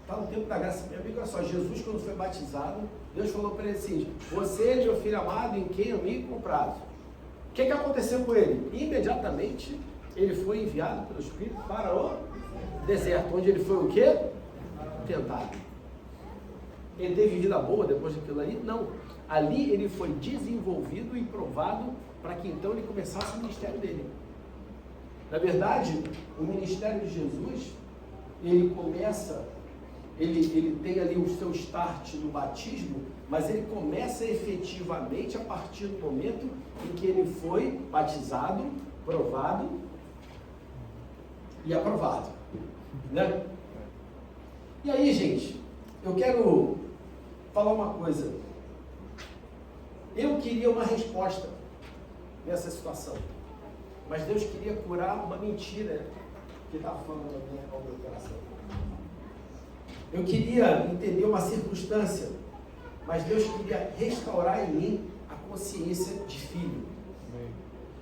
está no tempo da graça. Meu amigo, olha só, Jesus, quando foi batizado, Deus falou para ele assim: você é meu filho amado, em quem eu me comprazo. O que aconteceu com ele? Imediatamente ele foi enviado pelo Espírito para o deserto, onde ele foi o quê? Tentado. Ele teve vida boa depois daquilo ali? Não. Ali ele foi desenvolvido e provado para que então ele começasse o ministério dele. Na verdade, o ministério de Jesus, ele começa, ele tem ali o seu start no batismo, mas ele começa efetivamente a partir do momento em que ele foi batizado, provado e aprovado, né? E aí, gente, eu quero falar uma coisa. Eu queria uma resposta nessa situação, mas Deus queria curar uma mentira que estava falando ao meu coração. Eu queria entender uma circunstância, mas Deus queria restaurar em mim a consciência de filho.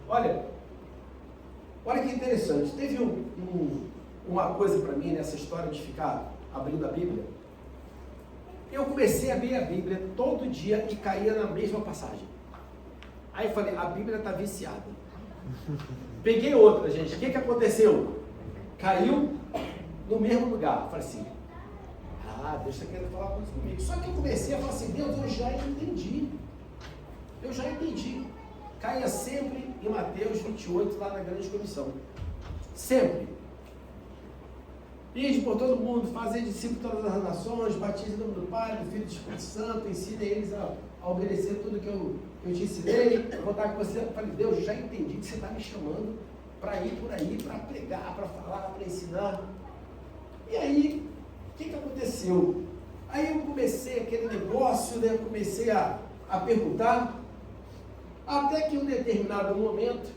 Olha que interessante. Teve uma coisa para mim nessa história de ficar abrindo a Bíblia. Eu comecei a abrir a Bíblia todo dia e caía na mesma passagem. Aí eu falei: a Bíblia está viciada. Peguei outra, gente. O que aconteceu? Caiu no mesmo lugar. Eu falei assim: Deus está querendo falar coisa comigo. Só que eu comecei a falar assim: Deus, eu já entendi. Caia sempre em Mateus 28, lá na grande comissão. Sempre. Ide por todo mundo, fazer discípulos de todas as nações, batize em nome do Pai, do Filho e do Espírito Santo, ensine eles a obedecer tudo que eu te ensinei. Eu vou estar com você. Eu falei: Deus, já entendi que você está me chamando para ir por aí, para pregar, para falar, para ensinar. E aí, o que aconteceu? Aí eu comecei aquele negócio, né? Eu comecei a perguntar, até que em um determinado momento,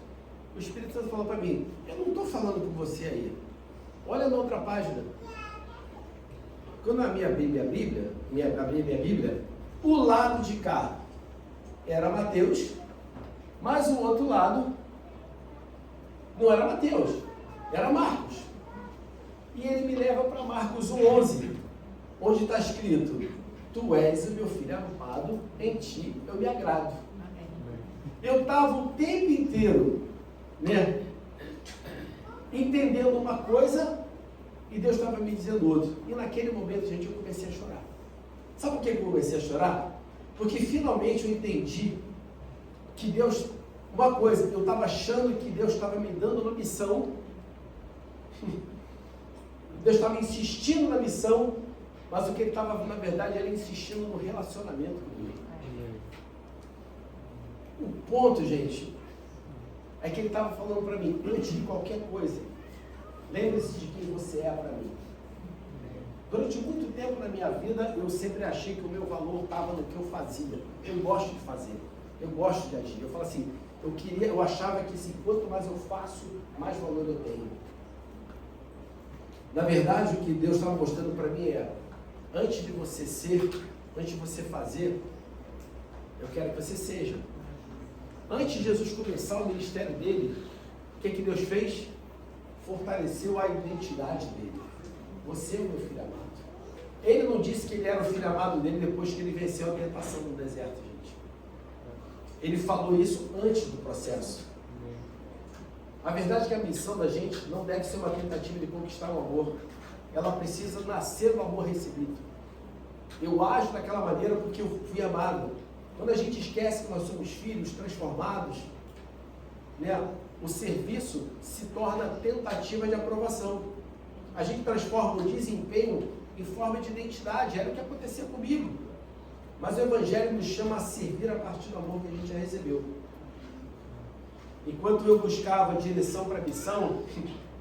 o Espírito Santo falou para mim: eu não estou falando com você aí. Olha na outra página. Quando eu abri a Bíblia, o lado de cá era Mateus, mas o outro lado não era Mateus, era Marcos. E ele me leva para Marcos 11, onde está escrito: tu és o meu filho amado, em ti eu me agrado. Eu estava o tempo inteiro, né, entendendo uma coisa E Deus estava me dizendo outro. E naquele momento, gente, eu comecei a chorar. Sabe por que eu comecei a chorar? Porque finalmente eu entendi que Deus, uma coisa, eu estava achando que Deus estava me dando uma missão, Deus estava insistindo na missão, mas o que ele estava, na verdade, era insistindo no relacionamento comigo. O ponto, gente, é que ele estava falando para mim, antes de qualquer coisa, lembre-se de quem você é para mim. Durante muito tempo na minha vida, eu sempre achei que o meu valor estava no que eu fazia. Eu gosto de fazer, eu gosto de agir. Eu falo assim, eu achava que assim, quanto mais eu faço, mais valor eu tenho. Na verdade, o que Deus estava mostrando para mim é, antes de você ser, antes de você fazer, eu quero que você seja. Antes de Jesus começar o ministério dele, o que Deus fez? Fortaleceu a identidade dele. Você é o meu filho amado. Ele não disse que ele era o filho amado dele depois que ele venceu a tentação no deserto, gente. Ele falou isso antes do processo. A verdade é que a missão da gente não deve ser uma tentativa de conquistar o amor. Ela precisa nascer do amor recebido. Eu ajo daquela maneira porque eu fui amado. Quando a gente esquece que nós somos filhos transformados, né, o serviço se torna tentativa de aprovação. A gente transforma o desempenho em forma de identidade. Era o que acontecia comigo. Mas o Evangelho nos chama a servir a partir do amor que a gente já recebeu. Enquanto eu buscava direção para a missão,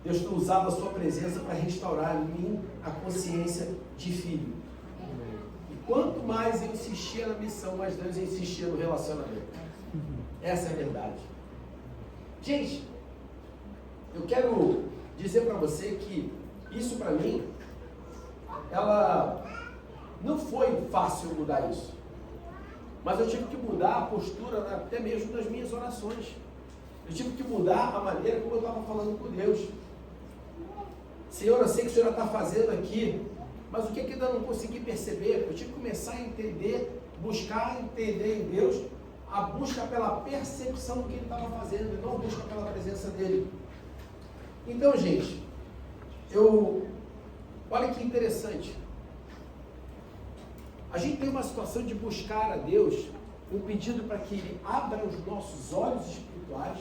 Deus usava a sua presença para restaurar em mim a consciência de filho. E quanto mais eu insistia na missão, mais Deus insistia no relacionamento. Essa é a verdade. Gente, eu quero dizer para você que isso para mim, ela não foi fácil mudar isso. Mas eu tive que mudar a postura até mesmo das minhas orações. Eu tive que mudar a maneira como eu estava falando com Deus. Senhor, eu sei que o Senhor está fazendo aqui, mas o que eu ainda não consegui perceber? Eu tive que começar a entender, buscar entender em Deus, a busca pela percepção do que Ele estava fazendo, e não a busca pela presença dEle. Então, gente, olha que interessante. A gente tem uma situação de buscar a Deus, um pedido para que Ele abra os nossos olhos espirituais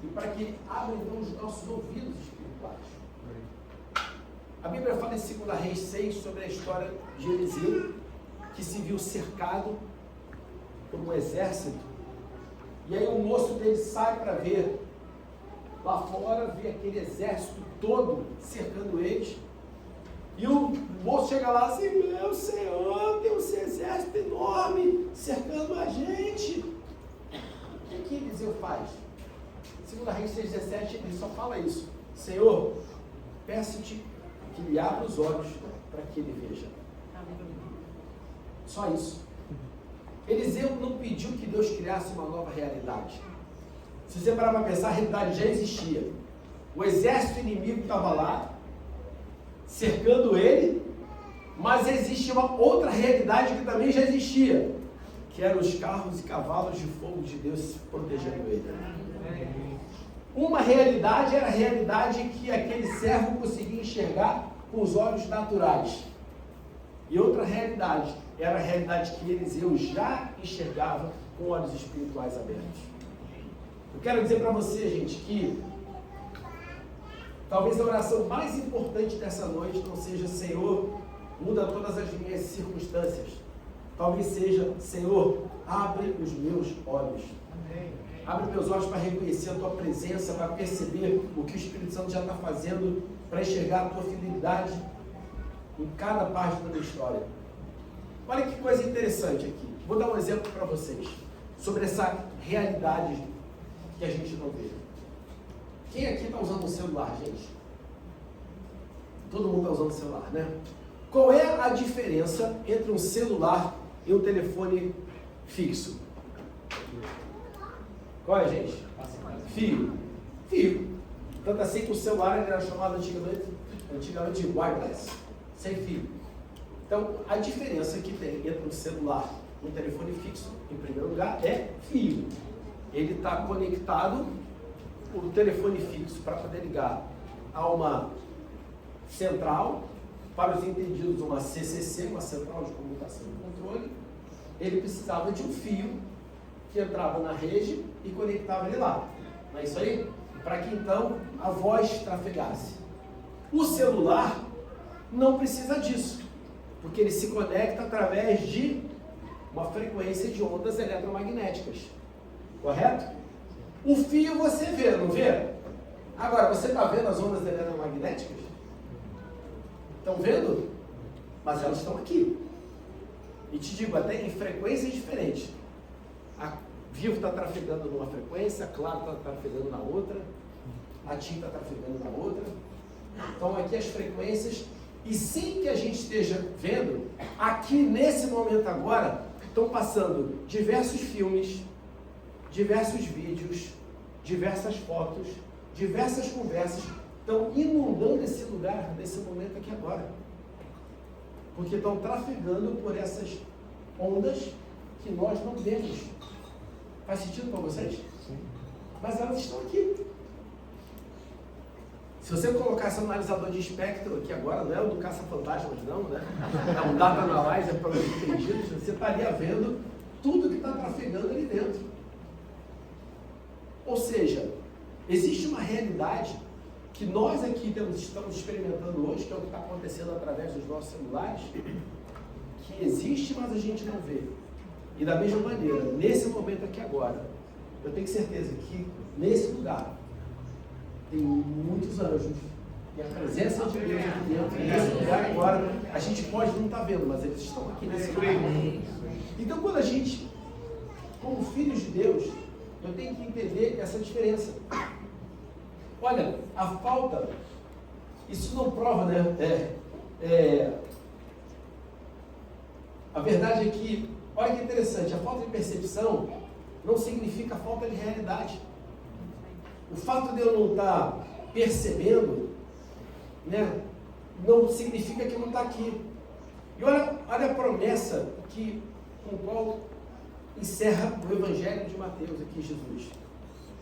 e para que Ele abra então os nossos ouvidos espirituais. A Bíblia fala em 2 Reis 6 sobre a história de Eliseu, que se viu cercado por um exército, e aí o moço dele sai para ver lá fora, vê aquele exército todo cercando eles, e o moço chega lá assim, meu Senhor, tem um exército enorme cercando a gente. O que Eliseu faz? 2 Reis 6,17, ele só fala isso: Senhor, peço-te que lhe abra os olhos para que ele veja. Só isso. Eliseu não pediu que Deus criasse uma nova realidade. Se você parar para pensar, a realidade já existia. O exército inimigo estava lá, cercando ele, mas existia uma outra realidade que também já existia, que eram os carros e cavalos de fogo de Deus protegendo ele. Uma realidade era a realidade que aquele servo conseguia enxergar com os olhos naturais. E outra realidade era a realidade que Eliseu já enxergava com olhos espirituais abertos. Eu quero dizer para você, gente, que talvez a oração mais importante dessa noite não seja: Senhor, muda todas as minhas circunstâncias. Talvez seja: Senhor, abre os meus olhos. Amém. Abre meus olhos para reconhecer a Tua presença, para perceber o que o Espírito Santo já está fazendo, para enxergar a Tua fidelidade em cada parte da minha história. Olha que coisa interessante aqui. Vou dar um exemplo para vocês sobre essa realidade que a gente não vê. Quem aqui está usando um celular, gente? Todo mundo está usando um celular, né? Qual é a diferença entre um celular e um telefone fixo? Qual é, gente? Fio. Tanto assim que o celular era chamado antigamente de wireless, sem fio. Então, a diferença que tem entre um celular e um telefone fixo, em primeiro lugar, é fio. Ele está conectado por telefone fixo para poder ligar a uma central, para os entendidos uma CCC, uma Central de Comutação e Controle. Ele precisava de um fio que entrava na rede e conectava ele lá. Não é isso aí? Para que então a voz trafegasse. O celular não precisa disso, porque ele se conecta através de uma frequência de ondas eletromagnéticas. Correto? O fio você vê, não vê? Agora, você está vendo as ondas eletromagnéticas? Estão vendo? Mas elas estão aqui. E te digo, até em frequências diferentes. A Vivo está trafegando numa frequência, a Claro está trafegando na outra, a TIM está trafegando na outra. Então aqui as frequências, e sem que a gente esteja vendo, aqui nesse momento agora, estão passando diversos filmes, diversos vídeos, diversas fotos, diversas conversas, estão inundando esse lugar nesse momento aqui agora. Porque estão trafegando por essas ondas que nós não vemos. Faz sentido para vocês? Sim. Mas elas estão aqui. Se você colocasse um analisador de espectro aqui agora, não é o do caça-fantasmas não, né? É um data analyzer para os entendidos, você estaria vendo tudo que está trafegando ali dentro. Ou seja, existe uma realidade que nós aqui estamos experimentando hoje, que é o que está acontecendo através dos nossos celulares, que existe, mas a gente não vê. E da mesma maneira, nesse momento aqui agora, eu tenho certeza que nesse lugar tem muitos anjos, e a presença de Deus aqui dentro, nesse lugar agora, a gente pode não estar vendo, mas eles estão aqui nesse lugar. Então, quando a gente, como filhos de Deus, eu tenho que entender essa diferença. Olha, a falta, isso não prova, né? A verdade é que, olha que interessante, a falta de percepção não significa falta de realidade. O fato de eu não estar percebendo, né, não significa que não está aqui. E olha a promessa com qual encerra o Evangelho de Mateus aqui, Jesus.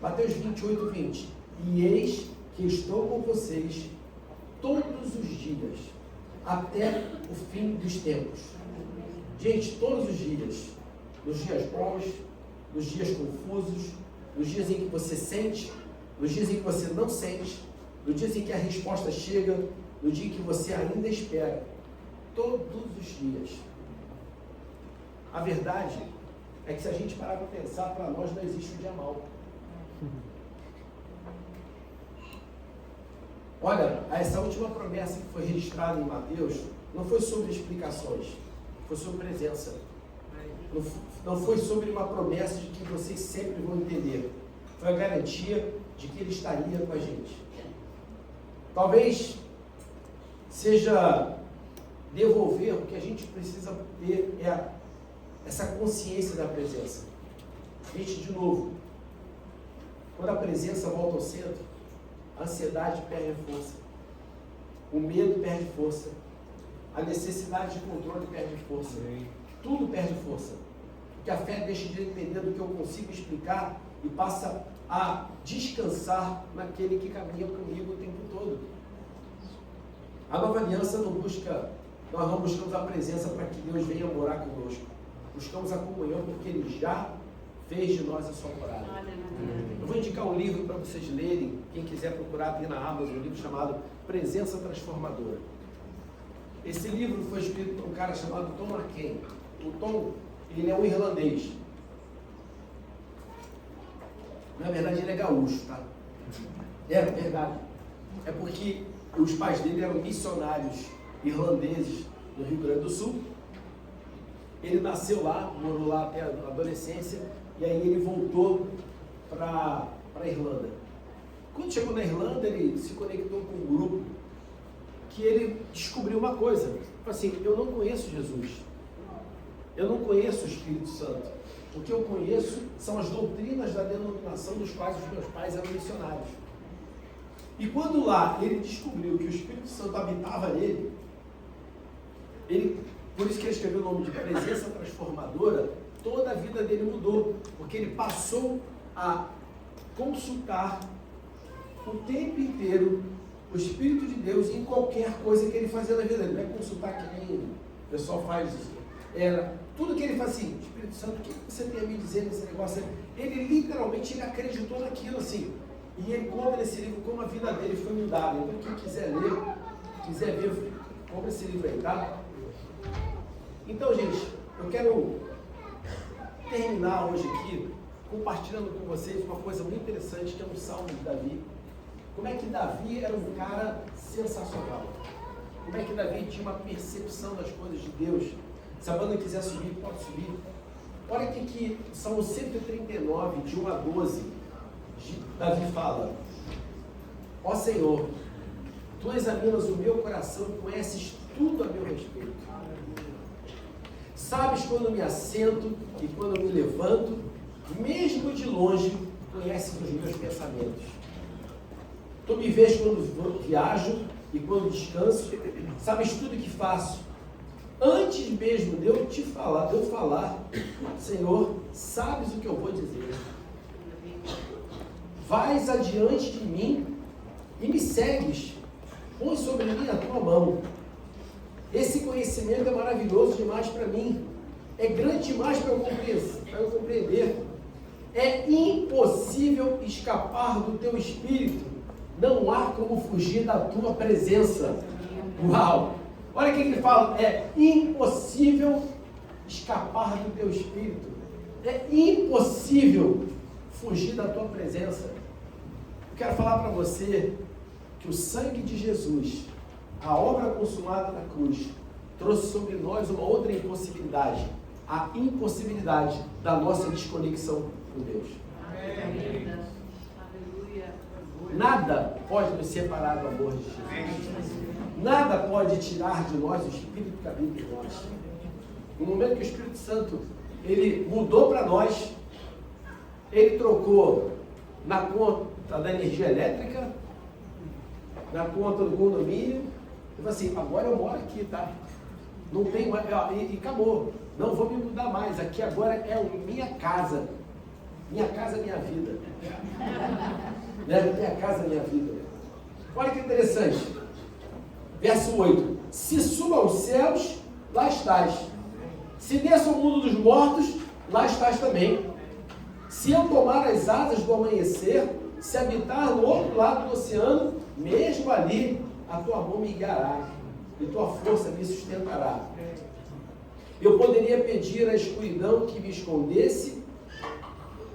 Mateus 28, 20. E eis que estou com vocês todos os dias, até o fim dos tempos. Gente, todos os dias, nos dias bons, nos dias confusos, nos dias em que você sente, nos dias em que você não sente, nos dias em que a resposta chega, no dia em que você ainda espera, todos os dias. A verdade é que se a gente parar para pensar, para nós não existe um dia mau. Olha, essa última promessa que foi registrada em Mateus não foi sobre explicações, foi sobre presença. Não foi sobre uma promessa de que vocês sempre vão entender. Foi a garantia de que Ele estaria com a gente. Talvez seja devolver, o que a gente precisa ter é essa consciência da presença. Gente, de novo, quando a presença volta ao centro, a ansiedade perde força, o medo perde força, a necessidade de controle perde força, tudo perde força, porque a fé deixa de depender do que eu consigo explicar e passa a descansar naquele que caminha comigo o tempo todo. A nova aliança nós não buscamos a presença para que Deus venha morar conosco, buscamos a comunhão porque Ele já fez de nós a sua morada. Eu vou indicar um livro para vocês lerem, quem quiser procurar, tem na Amazon, um livro chamado Presença Transformadora. Esse livro foi escrito por um cara chamado Tom McKay. O Tom, ele é um irlandês. Na verdade, ele é gaúcho, tá? É verdade. É porque os pais dele eram missionários irlandeses no Rio Grande do Sul. Ele nasceu lá, morou lá até a adolescência, e aí ele voltou para a Irlanda. Quando chegou na Irlanda, ele se conectou com um grupo que ele descobriu uma coisa. Falou assim, eu não conheço Jesus, eu não conheço o Espírito Santo. O que eu conheço são as doutrinas da denominação dos quais os meus pais eram missionários. E quando lá ele descobriu que o Espírito Santo habitava nele, por isso que ele escreveu o nome de Presença Transformadora, toda a vida dele mudou, porque ele passou a consultar o tempo inteiro o Espírito de Deus em qualquer coisa que ele fazia na vida dele. Não é consultar que nem o pessoal faz isso. Era tudo que ele fazia assim, Espírito Santo, o que você tem a me dizer nesse negócio? Ele literalmente acreditou naquilo assim. E ele conta nesse livro como a vida dele foi mudada. Então quem quiser ler, quiser ver, compra esse livro aí, tá? Então, gente, eu quero terminar hoje aqui compartilhando com vocês uma coisa muito interessante, que é um salmo de Davi. Como é que Davi era um cara sensacional. Como é que Davi tinha uma percepção das coisas de Deus. Se a banda quiser subir, pode subir. Olha aqui que Salmo 139, de 1 a 12, Davi fala: ó Senhor, tu examinas o meu coração e conheces tudo a meu respeito. Sabes quando me assento e quando me levanto, mesmo de longe, conheces os meus pensamentos. Tu me vês quando viajo e quando descanso, sabes tudo que faço. Antes mesmo de eu falar, Senhor, sabes o que eu vou dizer. Vais adiante de mim e me segues. Põe sobre mim a tua mão. Esse conhecimento é maravilhoso demais para mim. É grande demais para eu compreender. É impossível escapar do teu espírito. Não há como fugir da tua presença. Uau! Olha o que ele fala. É impossível escapar do teu espírito. É impossível fugir da tua presença. Eu quero falar para você que o sangue de Jesus, a obra consumada na cruz, trouxe sobre nós uma outra impossibilidade. A impossibilidade da nossa desconexão com Deus. Amém. Nada pode nos separar do amor de Jesus. Nada pode tirar de nós o Espírito que habita em nós. No momento que o Espírito Santo ele mudou para nós, ele trocou na conta da energia elétrica, na conta do condomínio, ele falou assim: agora eu moro aqui, tá? Não tem mais, e acabou. Não vou me mudar mais. Aqui agora é minha casa. Minha casa, minha vida. Né? Minha casa, minha vida. Olha que interessante. Verso 8. Se suba aos céus, lá estás. Se desça ao mundo dos mortos, lá estás também. Se eu tomar as asas do amanhecer, se habitar no outro lado do oceano, mesmo ali, a tua mão me guiará e tua força me sustentará. Eu poderia pedir a escuridão que me escondesse,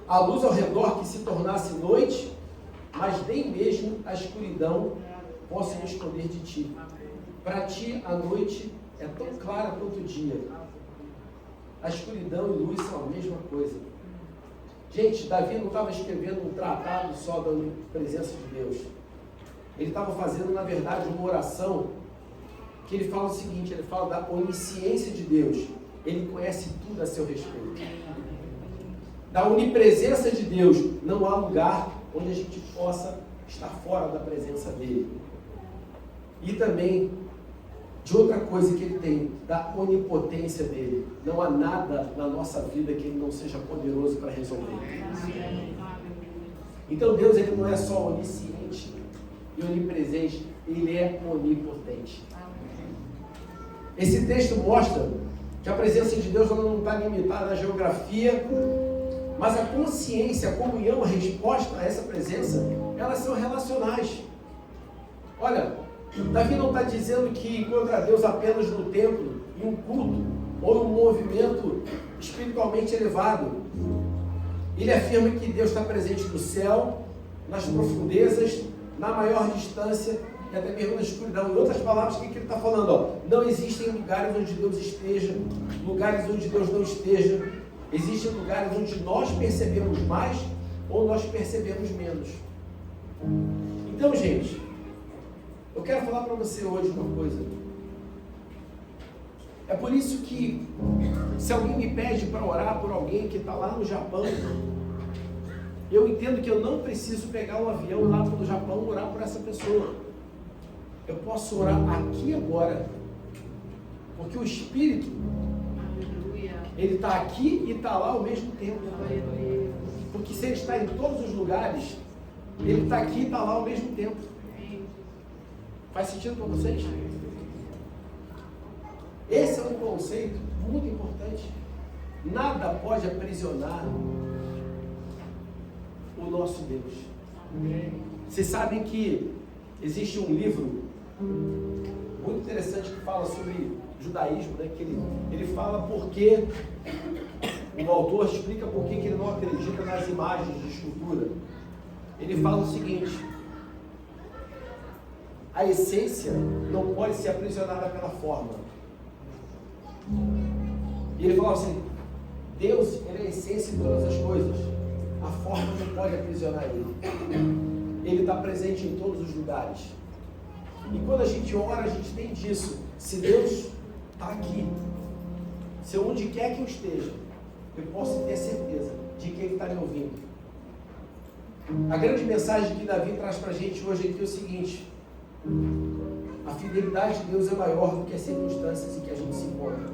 a luz ao redor que se tornasse noite, mas nem mesmo a escuridão posso me esconder de ti. Para ti a noite é tão clara quanto o dia. A escuridão e luz são a mesma coisa. Gente, Davi não estava escrevendo um tratado só da presença de Deus. Ele estava fazendo, na verdade, uma oração que ele fala o seguinte: ele fala da onisciência de Deus. Ele conhece tudo a seu respeito. Da onipresença de Deus, não há lugar onde a gente possa estar fora da presença dele. E também de outra coisa que ele tem, da onipotência dele. Não há nada na nossa vida que ele não seja poderoso para resolver. Então Deus, ele não é só onisciente e onipresente, ele é onipotente. Esse texto mostra que a presença de Deus não está limitada à geografia, mas a consciência, a comunhão, a resposta a essa presença, elas são relacionais. Olha, Davi não está dizendo que encontra Deus apenas no templo, em um culto, ou num movimento espiritualmente elevado. Ele afirma que Deus está presente no céu, nas profundezas, na maior distância e até mesmo na escuridão. Em outras palavras, o que ele está falando? Não existem lugares onde Deus esteja, lugares onde Deus não esteja. Existem lugares onde nós percebemos mais ou nós percebemos menos. Então, gente, eu quero falar para você hoje uma coisa. É por isso que, se alguém me pede para orar por alguém que está lá no Japão, eu entendo que eu não preciso pegar um avião lá para o Japão e orar por essa pessoa. Eu posso orar aqui agora, porque o Espírito, ele está aqui e está lá ao mesmo tempo. Porque se ele está em todos os lugares, ele está aqui e está lá ao mesmo tempo. Faz sentido para vocês? Esse é um conceito muito importante. Nada pode aprisionar o nosso Deus. Vocês sabem que existe um livro muito interessante que fala sobre judaísmo, né? Que ele fala porque o autor explica por que ele não acredita nas imagens de escultura. Ele fala o seguinte: a essência não pode ser aprisionada pela forma. E ele fala assim: Deus, ele é a essência de todas as coisas. A forma não pode aprisionar ele. Ele está presente em todos os lugares. E quando a gente ora, a gente entende isso. Se Deus está aqui, se onde quer que eu esteja, eu posso ter certeza de que Ele está me ouvindo. A grande mensagem que Davi traz para a gente hoje aqui é o seguinte: a fidelidade de Deus é maior do que as circunstâncias em que a gente se encontra.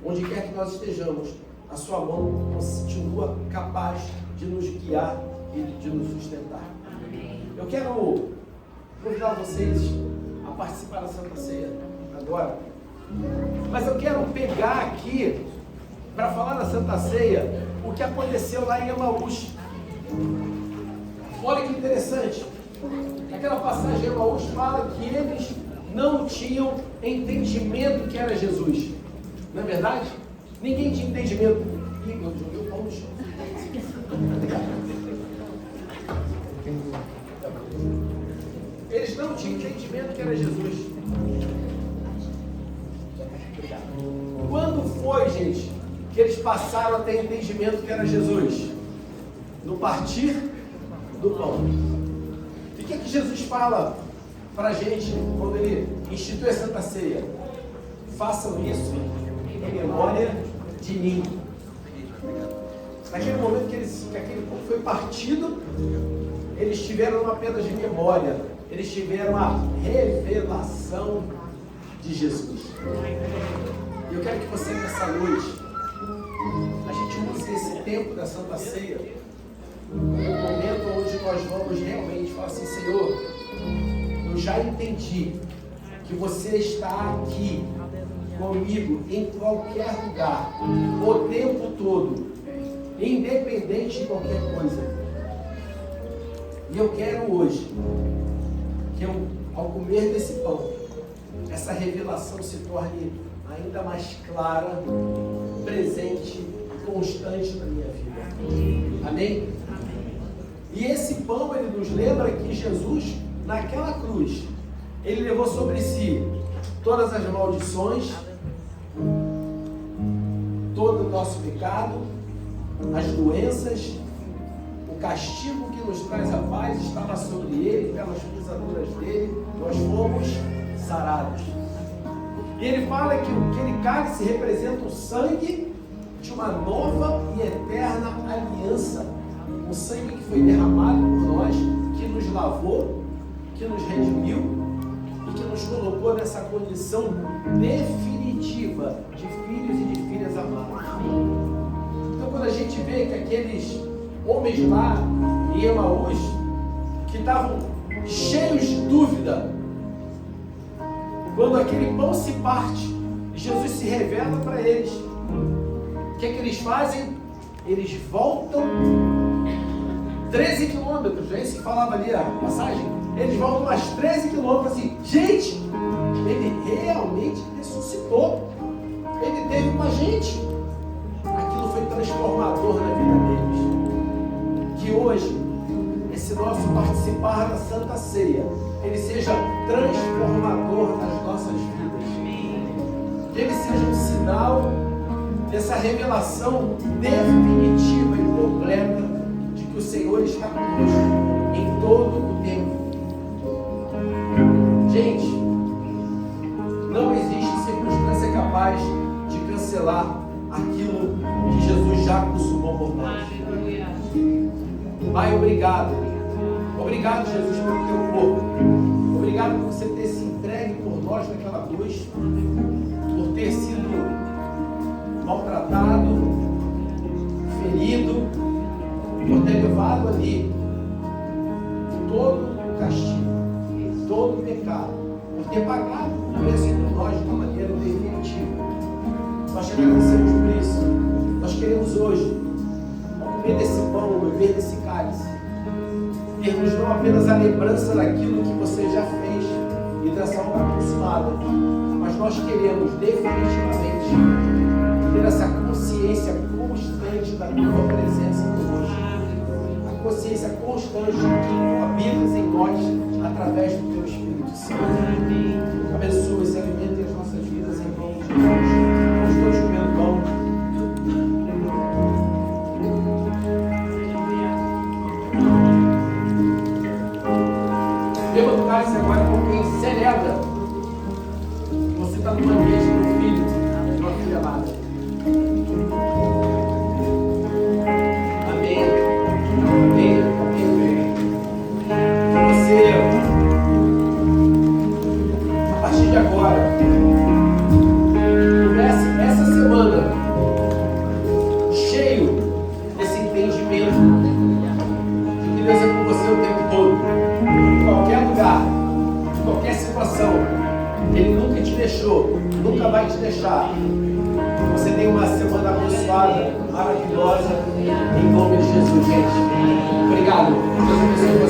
Onde quer que nós estejamos, a sua mão continua capaz de nos guiar e de nos sustentar. Eu quero convidar vocês a participar da Santa Ceia agora, mas eu quero pegar aqui, para falar da Santa Ceia, o que aconteceu lá em Emaús. Olha que interessante, aquela passagem de Emaús fala que eles não tinham entendimento que era Jesus. Não é verdade? Ninguém tinha entendimento. Ih, eu joguei o pão no chão. Eles não tinham entendimento que era Jesus. Quando foi, gente, que eles passaram a ter entendimento que era Jesus? No partir do pão. E o que Jesus fala para a gente quando Ele institui a Santa Ceia? Façam isso em memória de mim. Naquele momento que aquele pão foi partido, eles tiveram uma apenas de memória, eles tiveram a revelação de Jesus. E eu quero que você, nessa noite, a gente use esse tempo da Santa Ceia, um momento onde nós vamos realmente falar assim: Senhor, eu já entendi que você está aqui comigo em qualquer lugar, o tempo todo, independente de qualquer coisa. E eu quero hoje que eu, ao comer desse pão, essa revelação se torne ainda mais clara, presente, constante na minha vida. Amém? E esse pão, ele nos lembra que Jesus, naquela cruz, ele levou sobre si todas as maldições, todo o nosso pecado, as doenças, o castigo que nos traz a paz estava sobre ele, pelas pisaduras dele, nós fomos sarados. E ele fala que aquele cálice representa o sangue de uma nova e eterna aliança. O sangue que foi derramado por nós, que nos lavou, que nos redimiu e que nos colocou nessa condição definitiva de filhos e de filhas amadas. Então, quando a gente vê que aqueles homens lá em Emaús, que estavam cheios de dúvida, quando aquele pão se parte, Jesus se revela para eles, o que é que eles fazem? Eles voltam 13 quilômetros, é isso que falava ali a passagem? Eles voltam mais 13 quilômetros assim: gente, ele realmente ressuscitou, ele esteve com a gente. Aquilo foi transformador na vida deles. Que hoje, esse nosso participar da Santa Ceia, ele seja transformador nas nossas vidas. Que ele seja um sinal dessa revelação definitiva e completa de que o Senhor está conosco em todo o tempo. Gente, não existe circunstância capaz de cancelar aquilo que Jesus já consumou por nós. Pai, obrigado. Obrigado, Jesus, pelo teu corpo. Obrigado por você ter se entregue por nós naquela cruz, por ter sido maltratado, ferido, por ter levado ali todo o castigo, todo o pecado, ter pagado o preço por nós de uma maneira definitiva. Nós te agradecemos por isso. Nós queremos hoje comer desse pão, beber desse cálice, termos não apenas a lembrança daquilo que você já fez e dessa obra consumada, mas nós queremos definitivamente ter essa consciência constante da tua presença conosco, a consciência constante de que tu habitas em nós através do teu Espírito Santo. Abençoa esse alimento em as nossas vidas em nome de Jesus. Nós estamos comendo pão. Beba do cálice agora com quem celebra que você está no ambiente do Filho, de uma filha amada. Amém. Amém. Amém. Que você, a partir de agora, comece essa semana cheio desse entendimento de que Deus é com você o tempo todo. Em qualquer lugar, em qualquer situação, Ele nunca te deixou, nunca vai te deixar. Você tem uma semana abençoada, maravilhosa, em nome de Jesus, gente. Obrigado. Deus abençoe você.